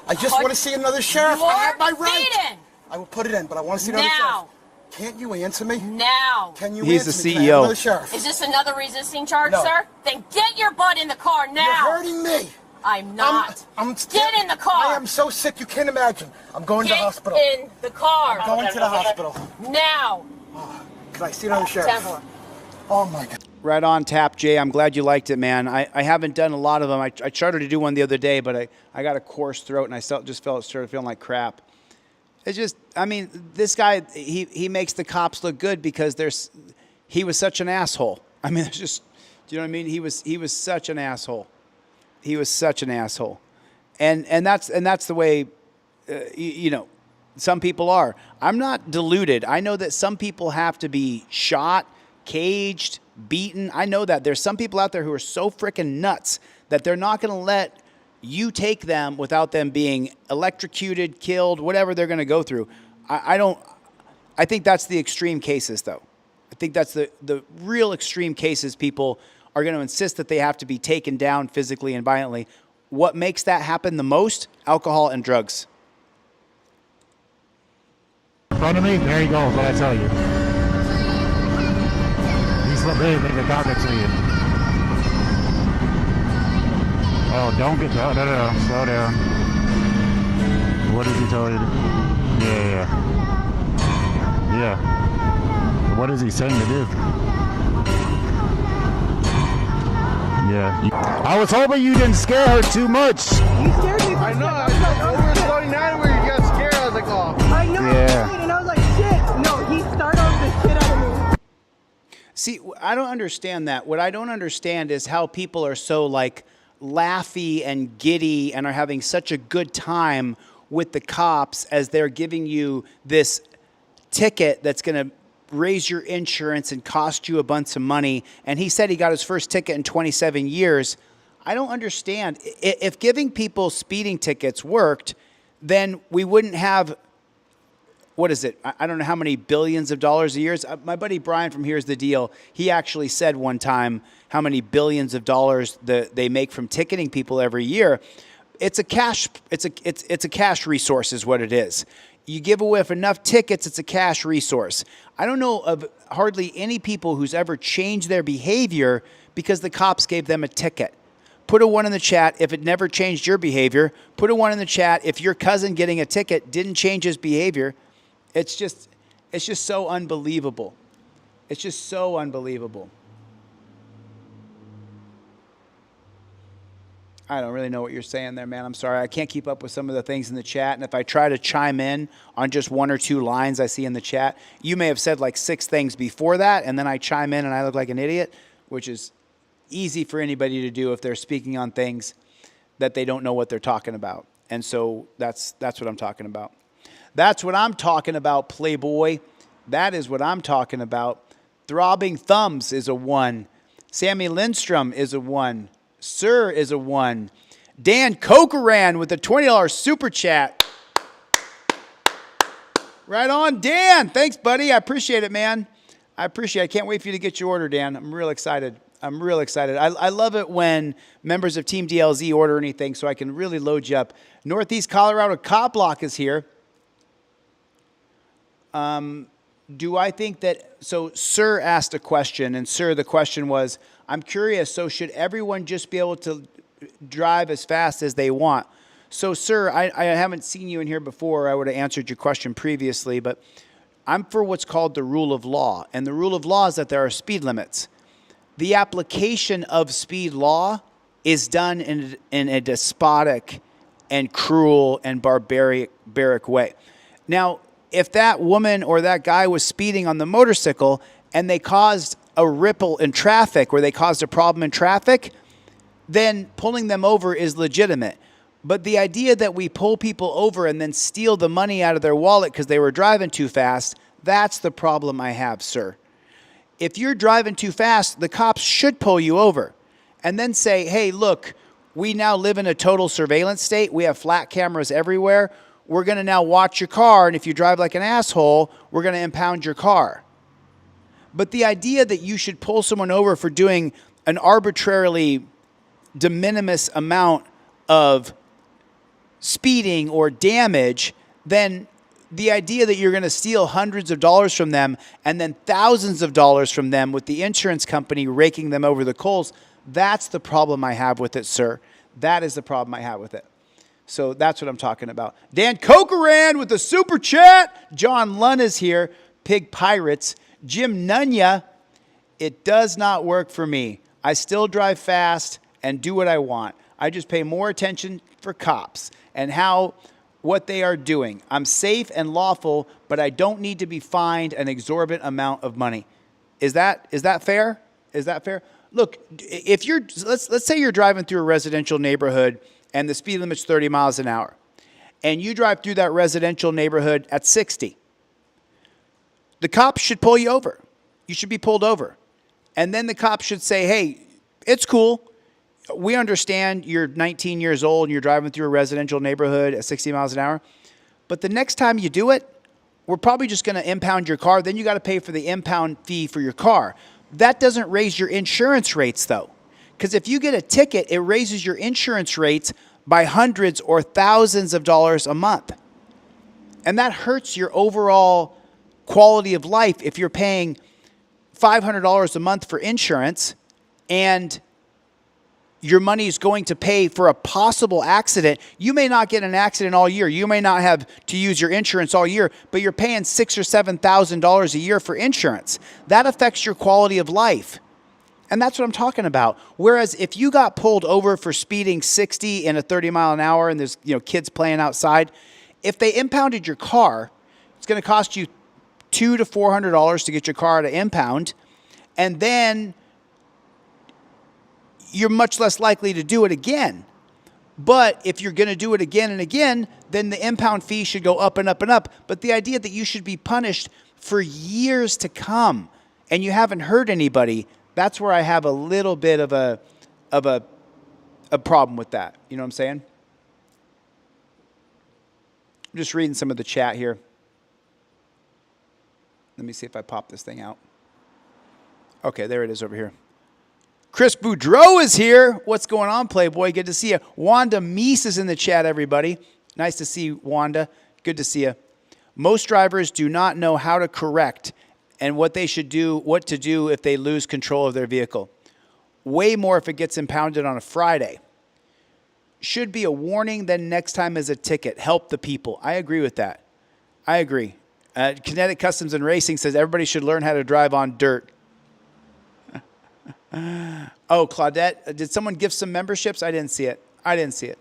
I just want to see another sheriff. I have my right. Feet in. I will put it in, but I want to see another Now. sheriff. Can't you answer me? Now. Can you He's answer the me? Can I have CEO. another sheriff? Is this another resisting charge, No. sir? Then get your butt in the car now. You're hurting me. I'm not. Get in the car. I am so sick you can't imagine. I'm going to the hospital. Get in the car. I'm going to the hospital. Now. Can I see another sheriff? 10-4. Oh my God. Right on tap, Jay. I'm glad you liked it, man. I haven't done a lot of them. I started to do one the other day, but I got a coarse throat, and I started feeling like crap. It's just, I mean, this guy, he makes the cops look good because he was such an asshole. I mean, it's just, do you know what I mean? He was such an asshole. He was such an asshole. And that's the way, you know, some people are. I'm not deluded. I know that some people have to be shot, caged, beaten. I know that. There's some people out there who are so freaking nuts that they're not going to let you take them without them being electrocuted, killed, whatever they're going to go through. I think that's the extreme cases, though. I think that's the real extreme cases. People are going to insist that they have to be taken down physically and violently. What makes that happen the most? Alcohol and drugs. In front of me, there he goes, what I tell you. He's so big, there's a cop next to you. Oh, don't get down, no, slow down. What does he tell you? Yeah. What is he saying to do? Yeah. I was hoping you didn't scare her too much. You scared me. I know. I was over slowing down where you got scared. I was like, oh. I know. Yeah. And I was like, shit. No, he started the shit out of me. See, I don't understand that. What I don't understand is how people are so like laughy and giddy and are having such a good time with the cops as they're giving you this ticket that's going to raise your insurance and cost you a bunch of money. And he said he got his first ticket in 27 years. I don't understand. If giving people speeding tickets worked, then we wouldn't have, what is it? I don't know how many billions of dollars a year. My buddy Brian from Here's the Deal, he actually said one time how many billions of dollars they make from ticketing people every year. It's a cash resource is what it is. You give away enough tickets, it's a cash resource. I don't know of hardly any people who's ever changed their behavior because the cops gave them a ticket. Put a 1 in the chat if it never changed your behavior. Put a 1 in the chat if your cousin getting a ticket didn't change his behavior. It's just so unbelievable. It's just so unbelievable. I don't really know what you're saying there, man. I'm sorry. I can't keep up with some of the things in the chat. And if I try to chime in on just 1 or 2 lines I see in the chat, you may have said like 6 things before that, and then I chime in and I look like an idiot, which is easy for anybody to do if they're speaking on things that they don't know what they're talking about. And so that's what I'm talking about. That's what I'm talking about, Playboy. That is what I'm talking about. Throbbing Thumbs is a 1. Sammy Lindstrom is a 1. Sir is a 1. Dan Cokeran with a $20 super chat. Right on, Dan. Thanks, buddy. I appreciate it, man. I appreciate it. I can't wait for you to get your order, Dan. I'm real excited. I love it when members of Team DLZ order anything so I can really load you up. Northeast Colorado Cop Block is here. Do I think that, so Sir asked a question, and Sir, the question was, I'm curious, so should everyone just be able to drive as fast as they want? So, sir, I haven't seen you in here before. I would have answered your question previously, but I'm for what's called the rule of law. And the rule of law is that there are speed limits. The application of speed law is done in a despotic and cruel and barbaric way. Now, if that woman or that guy was speeding on the motorcycle and they caused a ripple in traffic or they caused a problem in traffic, then pulling them over is legitimate. But the idea that we pull people over and then steal the money out of their wallet because they were driving too fast, that's the problem I have, sir. If you're driving too fast, the cops should pull you over and then say, hey, look, we now live in a total surveillance state. We have flat cameras everywhere. We're going to now watch your car, and if you drive like an asshole, we're going to impound your car. But the idea that you should pull someone over for doing an arbitrarily de minimis amount of speeding or damage, then the idea that you're going to steal hundreds of dollars from them and then thousands of dollars from them with the insurance company raking them over the coals, that's the problem I have with it, sir. That is the problem I have with it. So that's what I'm talking about. Dan Cocoran with the super chat. John Lunn is here. Pig Pirates. Jim Nunya. It does not work for me. I still drive fast and do what I want. I just pay more attention for cops and what they are doing. I'm safe and lawful, but I don't need to be fined an exorbitant amount of money. Is that fair? Is that fair? Look, if let's say you're driving through a residential neighborhood and the speed limit's 30 miles an hour, and you drive through that residential neighborhood at 60. The cops should pull you over. You should be pulled over. And then the cops should say, hey, it's cool. We understand you're 19 years old and you're driving through a residential neighborhood at 60 miles an hour. But the next time you do it, we're probably just going to impound your car. Then you got to pay for the impound fee for your car. That doesn't raise your insurance rates, though. Because if you get a ticket, it raises your insurance rates by hundreds or thousands of dollars a month. And that hurts your overall quality of life if you're paying $500 a month for insurance and your money is going to pay for a possible accident. You may not get an accident all year. You may not have to use your insurance all year, but you're paying $6,000 or $7,000 a year for insurance. That affects your quality of life. And that's what I'm talking about. Whereas if you got pulled over for speeding 60 in a 30 mile an hour and there's kids playing outside, if they impounded your car, it's going to cost you $200 to $400 to get your car to impound, and then you're much less likely to do it again. But if you're going to do it again and again, then the impound fee should go up and up and up. But the idea that you should be punished for years to come and you haven't hurt anybody, that's where I have a little bit of a problem with that. You know what I'm saying? I'm just reading some of the chat here. Let me see if I pop this thing out. Okay, there it is over here. Chris Boudreau is here. What's going on, Playboy? Good to see you. Wanda Meese is in the chat, everybody. Nice to see you, Wanda. Good to see you. Most drivers do not know how to correct and what they should do, what to do if they lose control of their vehicle. Way more if it gets impounded on a Friday. Should be a warning, then next time is a ticket. Help the people. I agree with that. I agree. Kinetic Customs and Racing says everybody should learn how to drive on dirt. Oh, Claudette, did someone give some memberships? I didn't see it.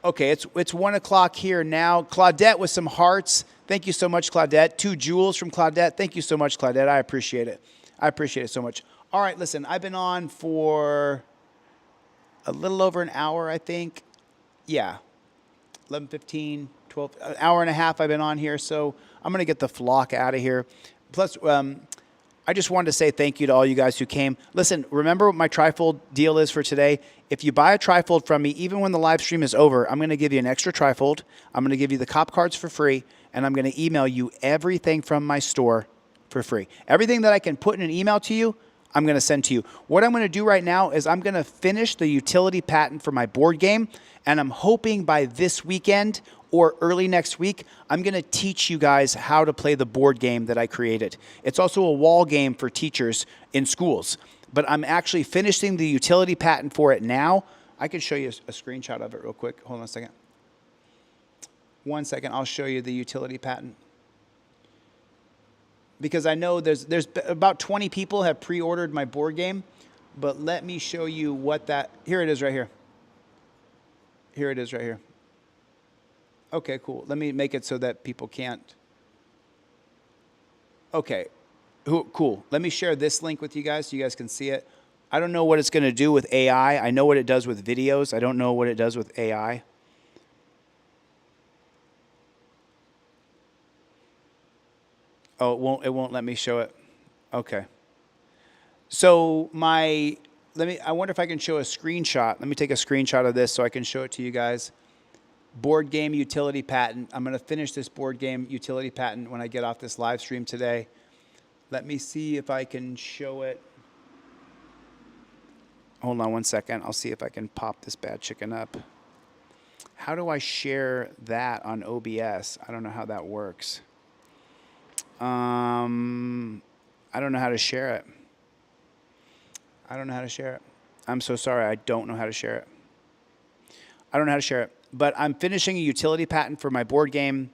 Okay, it's 1 o'clock here now. Claudette with some hearts. Thank you so much, Claudette. 2 jewels from Claudette. Thank you so much, Claudette. I appreciate it. I appreciate it so much. All right, listen, I've been on for a little over an hour, I think. Yeah, 11:15, 12, an hour and a half I've been on here, so I'm going to get the flock out of here. Plus, I just wanted to say thank you to all you guys who came. Listen, remember what my Trifold deal is for today? If you buy a Trifold from me, even when the live stream is over, I'm going to give you an extra Trifold. I'm going to give you the cop cards for free, and I'm going to email you everything from my store for free. Everything that I can put in an email to you, I'm going to send to you. What I'm going to do right now is I'm going to finish the utility patent for my board game, and I'm hoping by this weekend or early next week, I'm going to teach you guys how to play the board game that I created. It's also a wall game for teachers in schools, but I'm actually finishing the utility patent for it now. I can show you a screenshot of it real quick. Hold on a second. 1 second. I'll show you the utility patent. Because I know there's about 20 people have pre-ordered my board game, but let me show you what that, here it is right here. Here it is right here. Okay, cool. Let me make it so that people can't. Okay, cool. Let me share this link with you guys so you guys can see it. I don't know what it's going to do with AI. I know what it does with videos. I don't know what it does with AI. Oh, it won't let me show it. Okay. So I wonder if I can show a screenshot. Let me take a screenshot of this so I can show it to you guys. Board game utility patent. I'm going to finish this board game utility patent when I get off this live stream today. Let me see if I can show it. Hold on 1 second. I'll see if I can pop this bad chicken up. How do I share that on OBS? I don't know how that works. I don't know how to share it. I don't know how to share it. I'm so sorry. I don't know how to share it. I don't know how to share it. But I'm finishing a utility patent for my board game.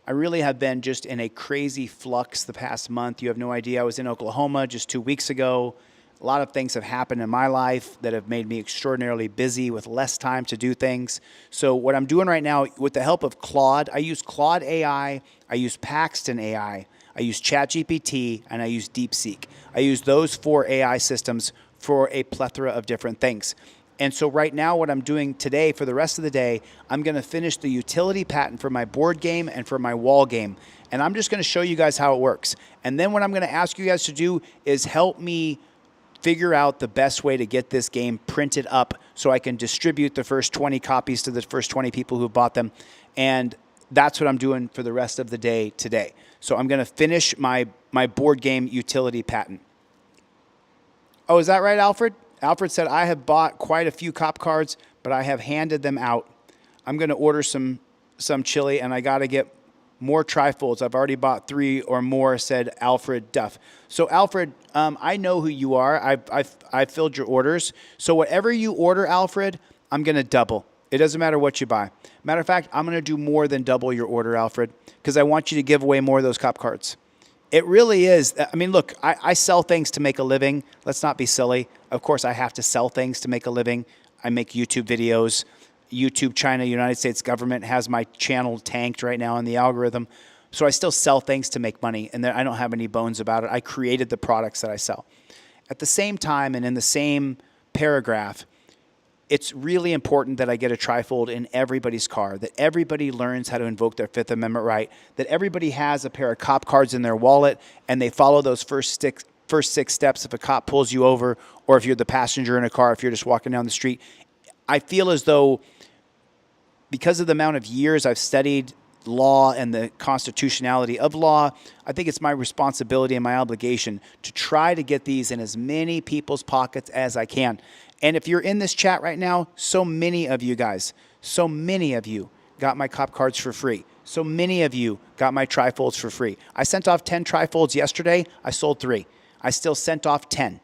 I really have been just in a crazy flux the past month. You have no idea. I was in Oklahoma just 2 weeks ago. A lot of things have happened in my life that have made me extraordinarily busy with less time to do things. So what I'm doing right now, with the help of Claude, I use Claude AI, I use Paxton AI, I use ChatGPT, and I use DeepSeek. I use those 4 AI systems for a plethora of different things. And so right now what I'm doing today for the rest of the day, I'm going to finish the utility patent for my board game and for my wall game. And I'm just going to show you guys how it works. And then what I'm going to ask you guys to do is help me figure out the best way to get this game printed up so I can distribute the first 20 copies to the first 20 people who bought them. And that's what I'm doing for the rest of the day today. So I'm going to finish my board game utility patent. Oh, is that right, Alfred? Alfred said, I have bought quite a few cop cards, but I have handed them out. I'm going to order some chili, and I got to get more trifolds. I've already bought 3 or more, said Alfred Duff. So, Alfred, I know who you are. I've filled your orders. So whatever you order, Alfred, I'm going to double. It doesn't matter what you buy. Matter of fact, I'm going to do more than double your order, Alfred, because I want you to give away more of those cop cards. It really is. I mean, look, I sell things to make a living. Let's not be silly. Of course, I have to sell things to make a living. I make YouTube videos. YouTube, China, United States government has my channel tanked right now in the algorithm. So I still sell things to make money, and I don't have any bones about it. I created the products that I sell. At the same time, and in the same paragraph, it's really important that I get a trifold in everybody's car, that everybody learns how to invoke their Fifth Amendment right, that everybody has a pair of cop cards in their wallet, and they follow those first 6 steps if a cop pulls you over, or if you're the passenger in a car, if you're just walking down the street. I feel as though, because of the amount of years I've studied law and the constitutionality of law, I think it's my responsibility and my obligation to try to get these in as many people's pockets as I can. And if you're in this chat right now, so many of you guys, so many of you got my cop cards for free. So many of you got my trifolds for free. I sent off 10 trifolds yesterday. I sold 3. I still sent off 10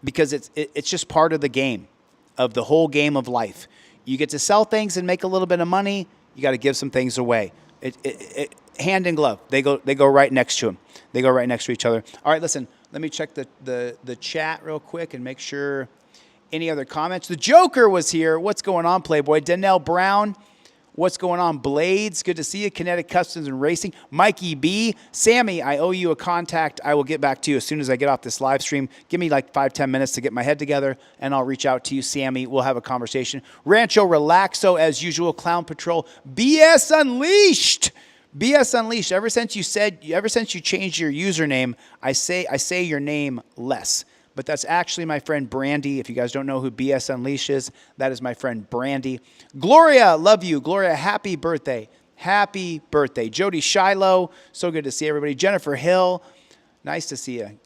because it's just part of the game, of the whole game of life. You get to sell things and make a little bit of money. You got to give some things away. Hand in glove. They go right next to them. They go right next to each other. All right, listen. Let me check the chat real quick and make sure. Any other comments? The Joker was here. What's going on, Playboy? Danelle Brown. What's going on, Blades? Good to see you. Kinetic Customs and Racing. Mikey B. Sammy, I owe you a contact. I will get back to you as soon as I get off this live stream. Give me like 5-10 minutes to get my head together, and I'll reach out to you, Sammy. We'll have a conversation. Rancho Relaxo, as usual. Clown Patrol. BS Unleashed. BS Unleashed. Ever since you changed your username, I say your name less. But that's actually my friend Brandy. If you guys don't know who BS Unleashed is, that is my friend Brandy. Gloria, love you. Gloria, happy birthday. Happy birthday. Jody Shiloh, so good to see everybody. Jennifer Hill, nice to see you.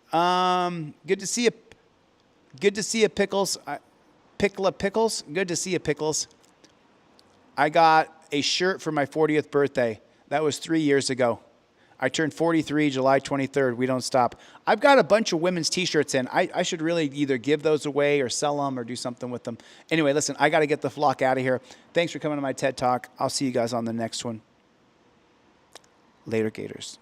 Good to see you. Good to see you, Pickles. Pickles. Good to see you, Pickles. I got a shirt for my 40th birthday. That was 3 years ago. I turned 43 July 23rd. We don't stop. I've got a bunch of women's T-shirts in. I should really either give those away or sell them or do something with them. Anyway, listen, I got to get the flock out of here. Thanks for coming to my TED Talk. I'll see you guys on the next one. Later, Gators.